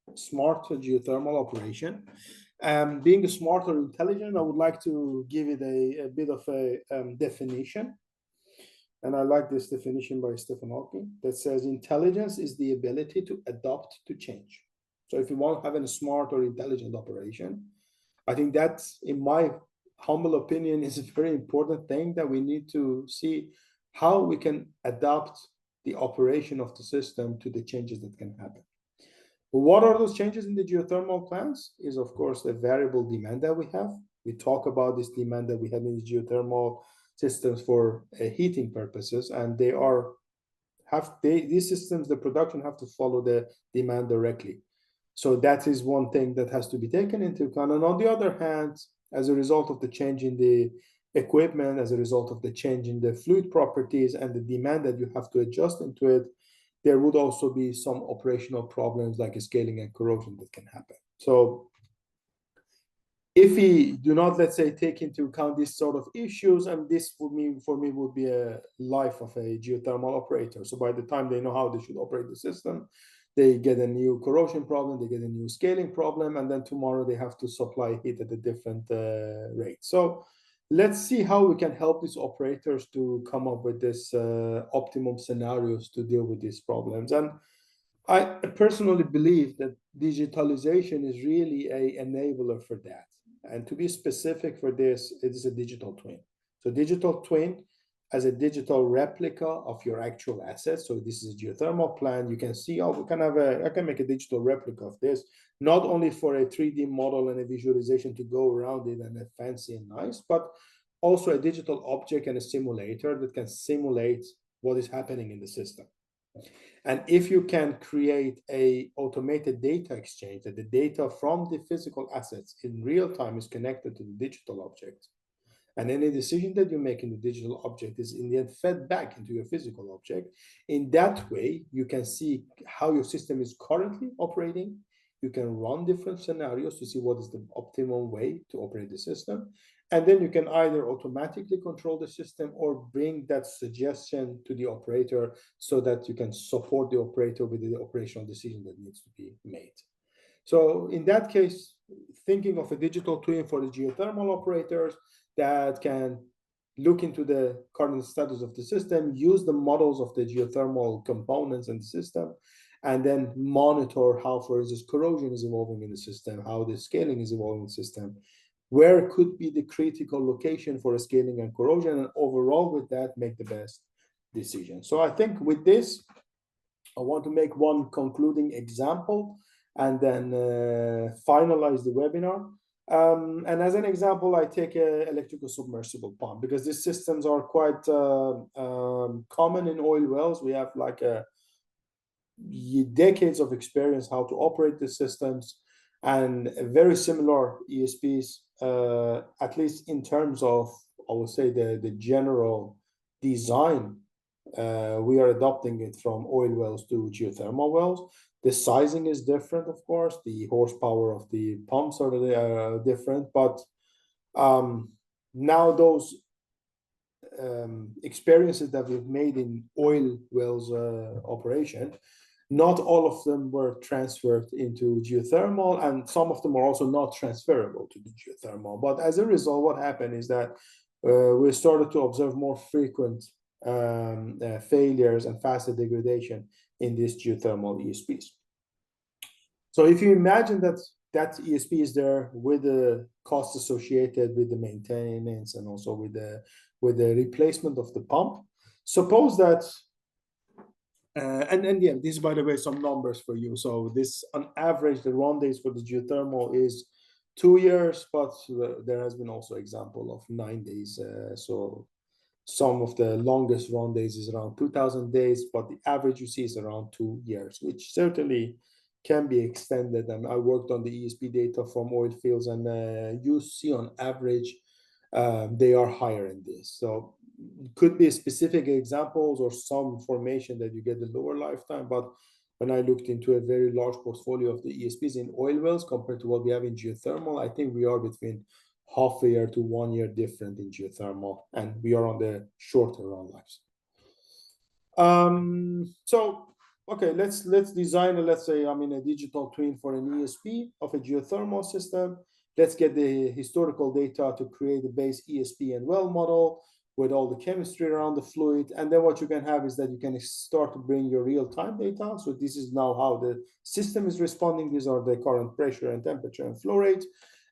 [SPEAKER 3] geothermal operation. Being smart or intelligent, I would like to give it a bit of a definition. And I like this definition by Stephen Hawking that says intelligence is the ability to adapt to change. So if you want to have a smart or intelligent operation, I think that's, in my humble opinion, is a very important thing that we need to see how we can adapt the operation of the system to the changes that can happen. What are those changes in the geothermal plants? Is of course the variable demand that we have. We talk about this demand that we have in the geothermal systems for heating purposes, and these systems, the production have to follow the demand directly. So that is one thing that has to be taken into account. And on the other hand, as a result of the change in the equipment, as a result of the change in the fluid properties and the demand that you have to adjust into it, there would also be some operational problems like scaling and corrosion that can happen. So if we do not, let's say, take into account these sort of issues, and this would mean for me would be a life of a geothermal operator. So by the time they know how they should operate the system, they get a new corrosion problem, they get a new scaling problem, and then tomorrow they have to supply heat at a different rate. So let's see how we can help these operators to come up with this optimum scenarios to deal with these problems. And I personally believe that digitalization is really an enabler for that. And to be specific for this, it is a digital twin. So digital twin as a digital replica of your actual assets. So this is a geothermal plant. You can see, oh, I can make a digital replica of this, not only for a 3D model and a visualization to go around it and a fancy and nice, but also a digital object and a simulator that can simulate what is happening in the system. And if you can create a automated data exchange, that the data from the physical assets in real time is connected to the digital object, and any decision that you make in the digital object is in the end fed back into your physical object, in that way, you can see how your system is currently operating. You can run different scenarios to see what is the optimum way to operate the system. And then you can either automatically control the system or bring that suggestion to the operator so that you can support the operator with the operational decision that needs to be made. So in that case, thinking of a digital twin for the geothermal operators that can look into the current status of the system, use the models of the geothermal components in the system, and then monitor how, for instance, corrosion is evolving in the system, how the scaling is evolving in the system, where could be the critical location for scaling and corrosion, and overall with that, make the best decision. So I think with this, I want to make one concluding example and then finalize the webinar. And as an example, I take an electrical submersible pump because these systems are quite common in oil wells. We have like decades of experience how to operate the systems, and very similar ESPs, at least in terms of, I would say, the general design. We are adopting it from oil wells to geothermal wells. The sizing is different, of course. The horsepower of the pumps are different, but now those experiences that we've made in oil wells operation, not all of them were transferred into geothermal, and some of them are also not transferable to the geothermal. But as a result, what happened is that we started to observe more frequent failures and faster degradation in these geothermal ESPs. So if you imagine that that ESP is there with the cost associated with the maintenance and also with the replacement of the pump, suppose that and yeah, this is, by the way, some numbers for you. So this, on average, the run days for the geothermal is 2 years, but there has been also example of 9 days. So some of the longest run days is around 2,000 days, but the average you see is around 2 years, which certainly can be extended. And I worked on the ESP data from oil fields, and you see on average they are higher in this. So could be specific examples or some formation that you get the lower lifetime, but when I looked into a very large portfolio of the ESPs in oil wells compared to what we have in geothermal, I think we are between half a year to 1 year different in geothermal, and we are on the shorter run lives. So okay, let's design let's say a digital twin for an ESP of a geothermal system. Let's get the historical data to create a base ESP and well model with all the chemistry around the fluid. And then what you can have is that you can start to bring your real-time data. So this is now how the system is responding. These are the current pressure and temperature and flow rate.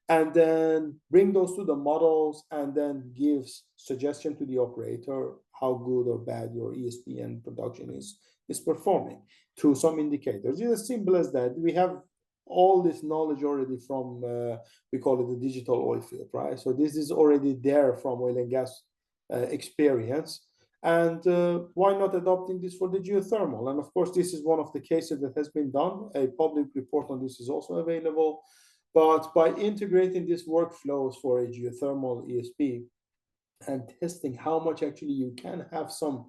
[SPEAKER 3] And then bring those to the models, and then gives suggestion to the operator how good or bad your ESP and production is performing through some indicators. It's as simple as that. We have all this knowledge already from, we call it the digital oil field, right? So this is already there from oil and gas experience. And why not adopting this for the geothermal? And of course, this is one of the cases that has been done. A public report on this is also available. But by integrating these workflows for a geothermal ESP and testing how much actually you can have some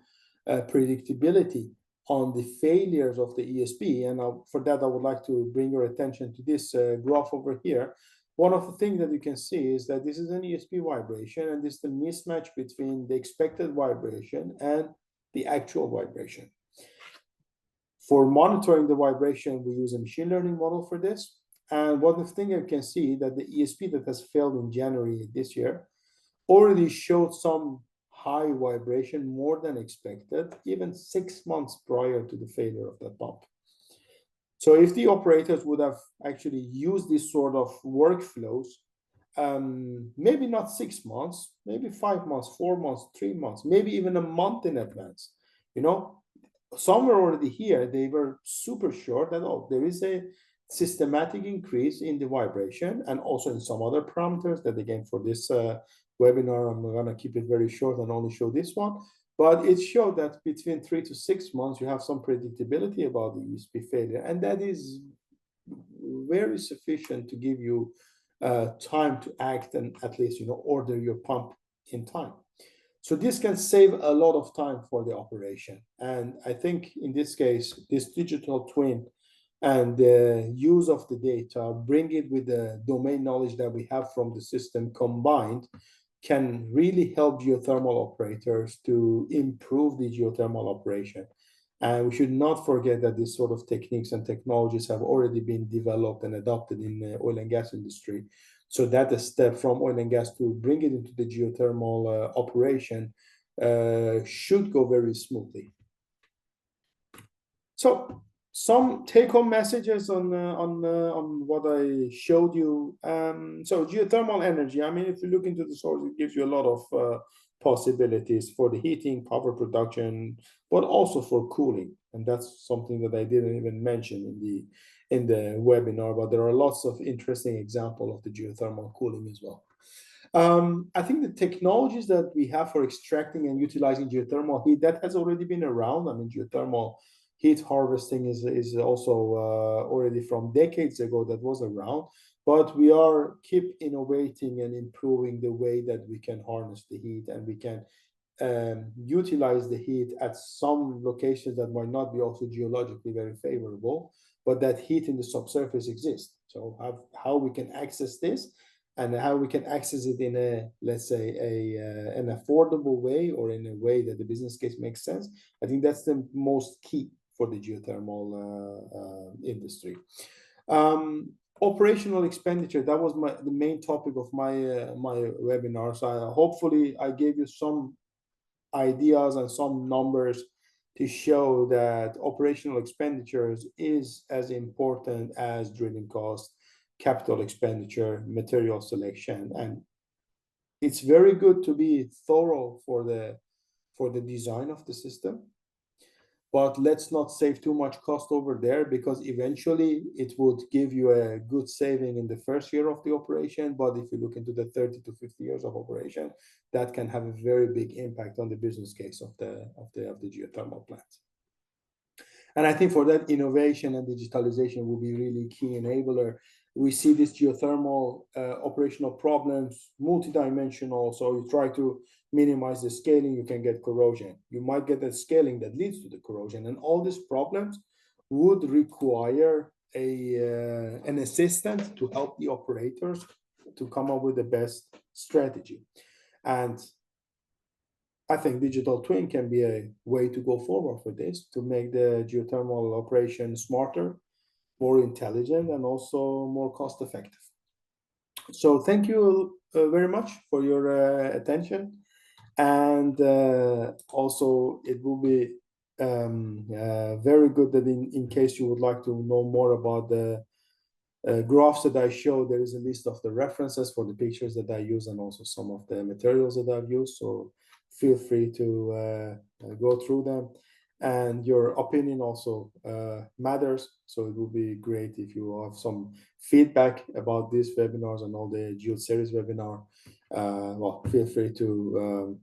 [SPEAKER 3] predictability on the failures of the ESP, and for that I would like to bring your attention to this graph over here. One of the things that you can see is that this is an ESP vibration, and this is the mismatch between the expected vibration and the actual vibration. For monitoring the vibration, we use a machine learning model for this. And one of the things you can see that the ESP that has failed in January this year already showed some high vibration, more than expected, even 6 months prior to the failure of that pump. So if the operators would have actually used this sort of workflows, maybe not 6 months, maybe 5 months, 4 months, 3 months, maybe even a month in advance, some were already here. They were super sure that, oh, there is a systematic increase in the vibration and also in some other parameters that, again, for this webinar, I'm going to keep it very short and only show this one. But it showed that between 3 to 6 months, you have some predictability about the ESP failure. And that is very sufficient to give you time to act and at least, order your pump in time. So this can save a lot of time for the operation. And I think in this case, this digital twin and the use of the data, bring it with the domain knowledge that we have from the system combined, can really help geothermal operators to improve the geothermal operation. And we should not forget that these sort of techniques and technologies have already been developed and adopted in the oil and gas industry. So that a step from oil and gas to bring it into the geothermal operation should go very smoothly. So some take-home messages on what I showed you. So geothermal energy, if you look into the source, it gives you a lot of possibilities for the heating, power production, but also for cooling. And that's something that I didn't even mention in the webinar, but there are lots of interesting examples of the geothermal cooling as well. I think the technologies that we have for extracting and utilizing geothermal heat, that has already been around. I mean, geothermal heat harvesting is also already from decades ago that was around, but we are keep innovating and improving the way that we can harness the heat, and we can utilize the heat at some locations that might not be also geologically very favorable, but that heat in the subsurface exists. So how we can access this, and how we can access it in a, let's say, an affordable way, or in a way that the business case makes sense. I think that's the most key for the geothermal industry. Operational expenditure, that was the main topic of my webinar. So hopefully I gave you some ideas and some numbers to show that operational expenditures is as important as drilling cost, capital expenditure, material selection. And it's very good to be thorough for the design of the system, but let's not save too much cost over there, because eventually it would give you a good saving in the first year of the operation. But if you look into the 30 to 50 years of operation, that can have a very big impact on the business case of the geothermal plant. And I think for that, innovation and digitalization will be really key enabler. We see this geothermal operational problems, multidimensional. So you try to minimize the scaling, you can get corrosion. You might get a scaling that leads to the corrosion, and all these problems would require an assistant to help the operators to come up with the best strategy. And I think digital twin can be a way to go forward for this, to make the geothermal operation smarter, more intelligent, and also more cost effective. So thank you very much for your attention. And also it will be very good that in case you would like to know more about the graphs that I show, there is a list of the references for the pictures that I use, and also some of the materials that I've used. So feel free to go through them. And your opinion also matters. So it would be great if you have some feedback about these webinars and all the GEODE series webinar. Well, feel free to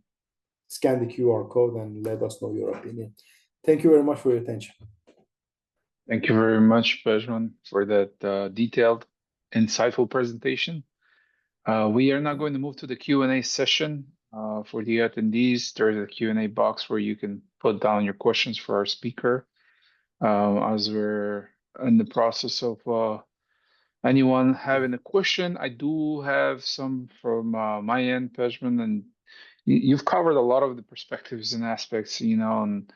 [SPEAKER 3] scan the QR code and let us know your opinion. Thank you very much for your attention.
[SPEAKER 2] Thank you very much, Pejman, for that detailed, insightful presentation. We are now going to move to the Q&A session. For the attendees, there's a Q&A box where you can put down your questions for our speaker. As we're in the process of anyone having a question, I do have some from my end, Pejman, and you've covered a lot of the perspectives and aspects, on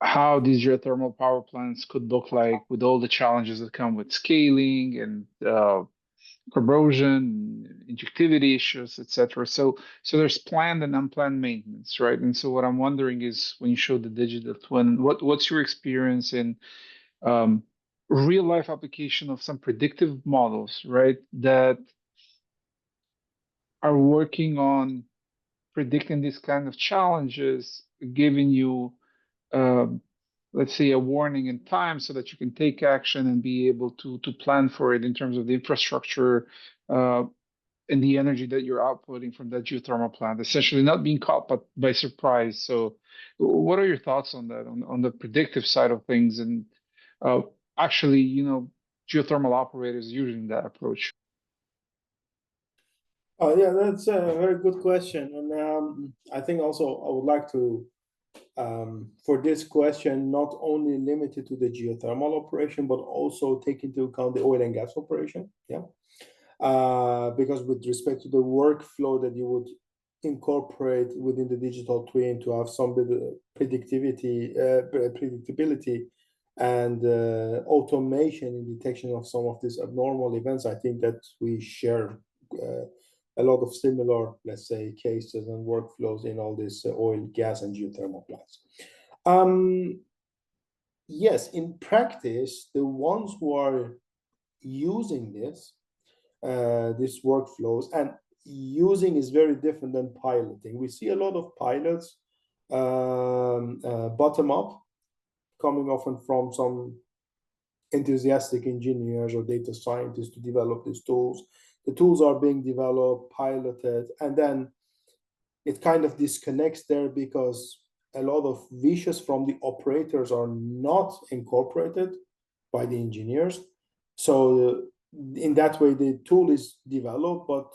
[SPEAKER 2] how these geothermal power plants could look like with all the challenges that come with scaling and corrosion, injectivity issues, etc. So there's planned and unplanned maintenance, right? And so what I'm wondering is, when you show the digital twin, what's your experience in real life application of some predictive models, right, that are working on predicting these kind of challenges, giving you let's say a warning in time so that you can take action and be able to plan for it in terms of the infrastructure and the energy that you're outputting from that geothermal plant, essentially not being caught by surprise. So what are your thoughts on that, on the predictive side of things, and actually, geothermal operators using that approach?
[SPEAKER 3] Oh, yeah, that's a very good question. And I think also I would like to, for this question, not only limited to the geothermal operation, but also take into account the oil and gas operation. Yeah. Because with respect to the workflow that you would incorporate within the digital twin to have some predictability and automation in detection of some of these abnormal events, I think that we share a lot of similar, let's say, cases and workflows in all these oil, gas, and geothermal plants. Yes, in practice, the ones who are using these workflows, and using is very different than piloting. We see a lot of pilots bottom up, coming often from some enthusiastic engineers or data scientists to develop these tools. The tools are being developed, piloted, and then it kind of disconnects there because a lot of wishes from the operators are not incorporated by the engineers. So in that way, the tool is developed, but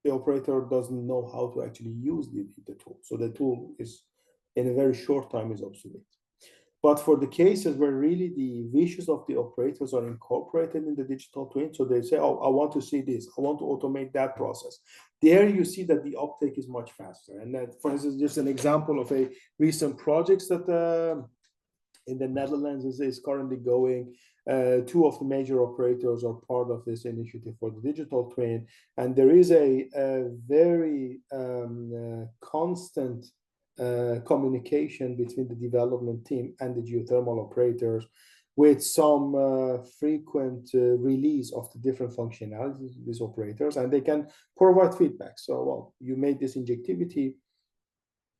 [SPEAKER 3] the operator doesn't know how to actually use the tool. So the tool is, in a very short time, is obsolete. But for the cases where really the wishes of the operators are incorporated in the digital twin, so they say, oh, I want to see this, I want to automate that process. There you see that the uptake is much faster. And that, for instance, just an example of a recent projects that in the Netherlands is currently going. Two of the major operators are part of this initiative for the digital twin. And there is a very constant communication between the development team and the geothermal operators, with some frequent release of the different functionalities of these operators, and they can provide feedback. So, well, you made this injectivity.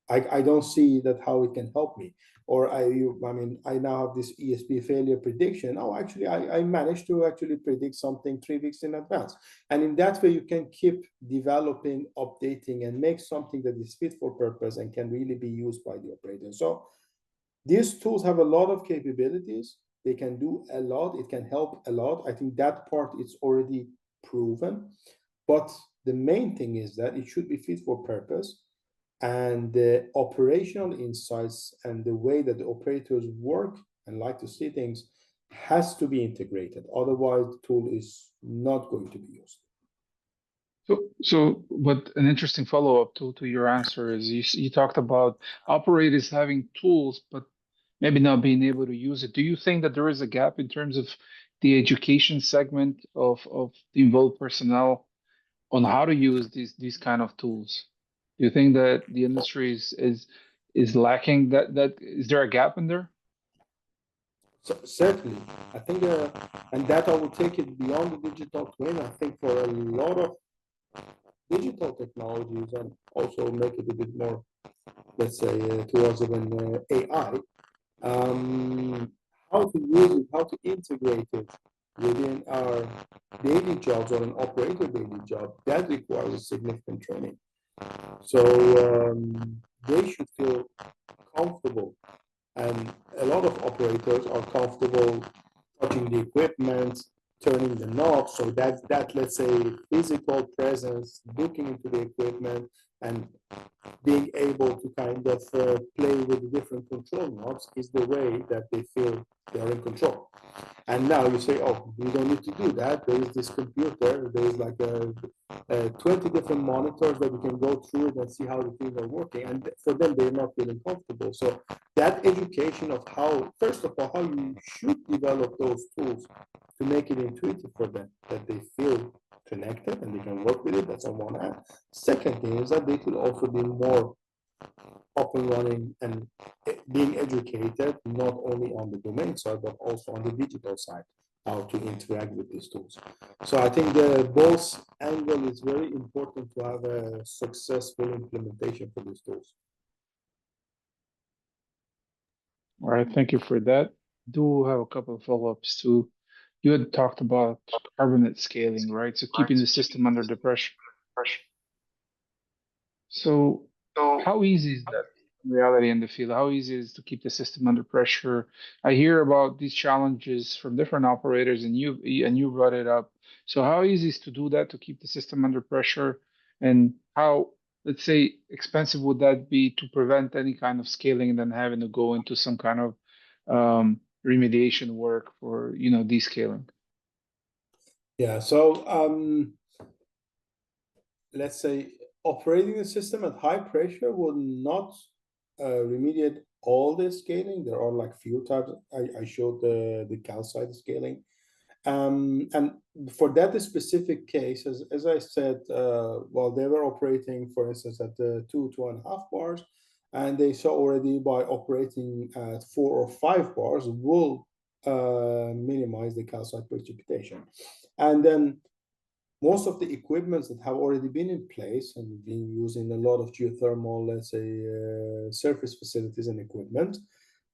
[SPEAKER 3] I don't see that how it can help me. Or I mean, I now have this ESP failure prediction. Oh, actually, I managed to actually predict something 3 weeks in advance. And in that way, you can keep developing, updating, and make something that is fit for purpose and can really be used by the operator. So these tools have a lot of capabilities. They can do a lot. It can help a lot. I think that part is already proven. But the main thing is that it should be fit for purpose. And the operational insights and the way that the operators work and like to see things has to be integrated. Otherwise, the tool is not going to be used.
[SPEAKER 2] But an interesting follow-up to your answer is you talked about operators having tools, but maybe not being able to use it. Do you think that there is a gap in terms of the education segment of the involved personnel on how to use these kind of tools? Do you think that the industry is lacking that is there a gap in there?
[SPEAKER 3] So, certainly, I think, and that I will take it beyond the digital twin. I think for a lot of digital technologies, and also make it a bit more, let's say, towards even AI, how to use it, how to integrate it within our daily jobs or an operator daily job, that requires significant training. So they should feel comfortable, and a lot of operators are comfortable touching the equipment, turning the knob. So that let's say physical presence, looking into the equipment, and being able to kind of play with the different control knobs is the way that they feel they are in control. And now you say, oh, we don't need to do that. There is this computer. There is like 20 different monitors that you can go through it and see how the things are working. And for them, they're not feeling comfortable. So that education of how, first of all, how you should develop those tools to make it intuitive for them, that they feel connected and they can work with it. That's on one hand. Second thing is that they could also be more up and running and being educated, not only on the domain side, but also on the digital side, how to interact with these tools. So I think the both angle is very important to have a successful implementation for these tools.
[SPEAKER 2] All right, thank you for that. Do have a couple of follow-ups too. You had talked about carbonate scaling, right? So keeping the system under the pressure. So how easy is that in reality in the field? How easy is it to keep the system under pressure? I hear about these challenges from different operators, and you brought it up. So how easy is to do that to keep the system under pressure, and how, let's say, expensive would that be to prevent any kind of scaling and then having to go into some kind of remediation work for descaling?
[SPEAKER 3] Yeah, so let's say operating the system at high pressure will not remediate all the scaling. There are like few types. I showed the calcite scaling. And for that specific case, as I said, well, they were operating, for instance, at 2.5 bars, and they saw already by operating at 4 or 5 bars will minimize the calcite precipitation. And then most of the equipments that have already been in place and been used in a lot of geothermal, let's say, surface facilities and equipment,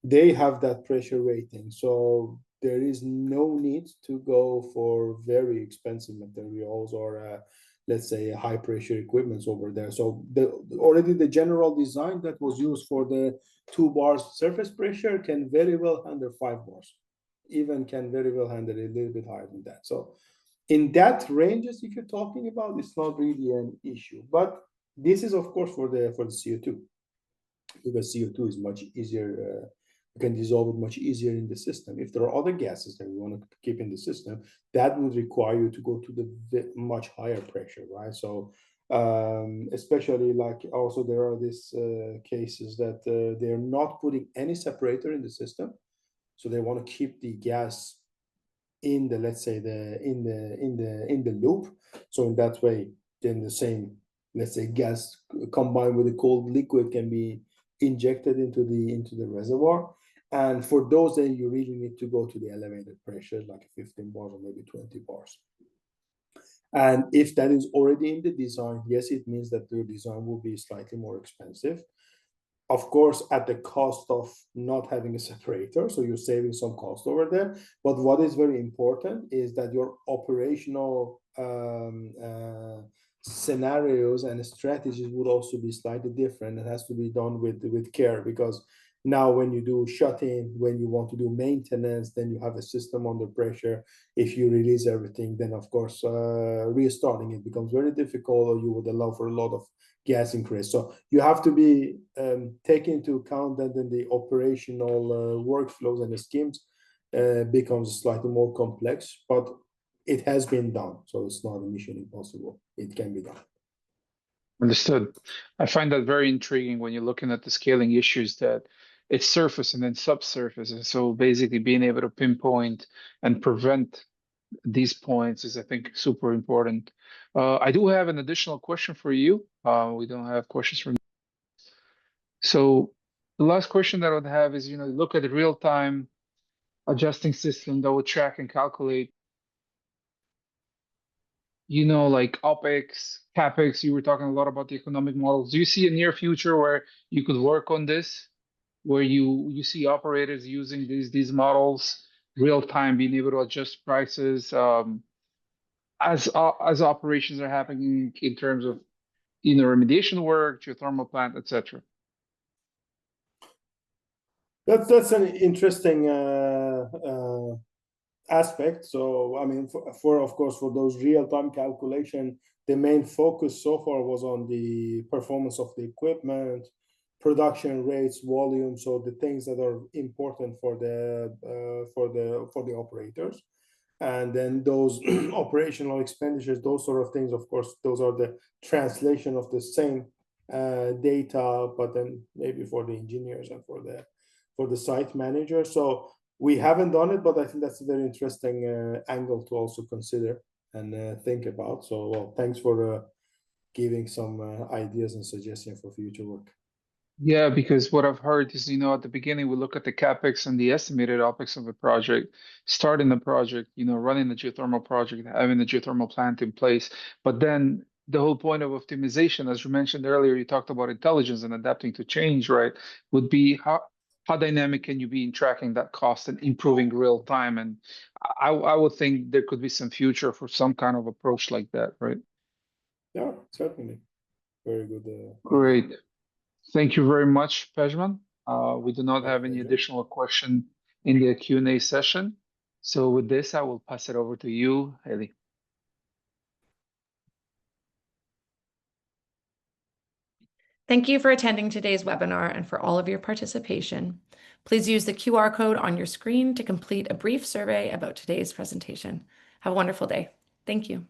[SPEAKER 3] they have that pressure rating. So there is no need to go for very expensive materials or let's say high pressure equipments over there. So already the general design that was used for the 2 bars surface pressure can very well handle 5 bars, even can very well handle a little bit higher than that. So in that ranges, if you're talking about, it's not really an issue. But this is of course for the CO2, because CO2 is much easier. You can dissolve it much easier in the system. If there are other gases that we want to keep in the system, that would require you to go to the much higher pressure, right? So especially like also there are these cases that they're not putting any separator in the system, so they want to keep the gas in the, let's say, in the loop. So in that way, then the same, let's say, gas combined with the cold liquid can be injected into the reservoir. And for those, then you really need to go to the elevated pressure, like 15 bars or maybe 20 bars. And if that is already in the design, yes, it means that the design will be slightly more expensive, of course, at the cost of not having a separator. So you're saving some cost over there. But what is very important is that your operational scenarios and strategies would also be slightly different. It has to be done with care, because now when you do shut-in, when you want to do maintenance, then you have a system under pressure. If you release everything, then of course restarting it becomes very difficult, or you would allow for a lot of gas increase. So you have to be taking into account that then the operational workflows and the schemes becomes slightly more complex, but it has been done. So it's not a mission impossible. It can be done.
[SPEAKER 2] Understood. I find that very intriguing when you're looking at the scaling issues, that it's surface and then subsurface. And so basically being able to pinpoint and prevent these points is, I think, super important. I do have an additional question for you. We don't have questions from. So the last question that I would have is, look at the real-time adjusting system that will track and calculate, like OpEx, CapEx. You were talking a lot about the economic models. Do you see a near future where you could work on this, where you see operators using these models real time, being able to adjust prices as operations are happening in terms of remediation work, geothermal plant, etc.?
[SPEAKER 3] That's an interesting aspect. So I mean, for of course, for those real-time calculation, the main focus so far was on the performance of the equipment, production rates, volume, so the things that are important for the operators. And then those operational expenditures, those sort of things, of course, those are the translation of the same data, but then maybe for the engineers and for the site manager. So we haven't done it, but I think that's a very interesting angle to also consider and think about. So well, thanks for giving some ideas and suggestions for future work.
[SPEAKER 2] Yeah, because what I've heard is, at the beginning, we look at the CapEx and the estimated OpEx of a project, starting the project, running the geothermal project, having the geothermal plant in place. But then the whole point of optimization, as you mentioned earlier, you talked about intelligence and adapting to change, right? Would be how dynamic can you be in tracking that cost and improving real time? And I would think there could be some future for some kind of approach like that, right?
[SPEAKER 3] Yeah, certainly. Very good.
[SPEAKER 2] Great. Thank you very much, Pejman. We do not
[SPEAKER 3] My
[SPEAKER 2] have any
[SPEAKER 3] pleasure.
[SPEAKER 2] additional question in the Q&A session. So with this, I will pass it over to you, Eli.
[SPEAKER 1] Thank you for attending today's webinar and for all of your participation. Please use the QR code on your screen to complete a brief survey about today's presentation. Have a wonderful day. Thank you.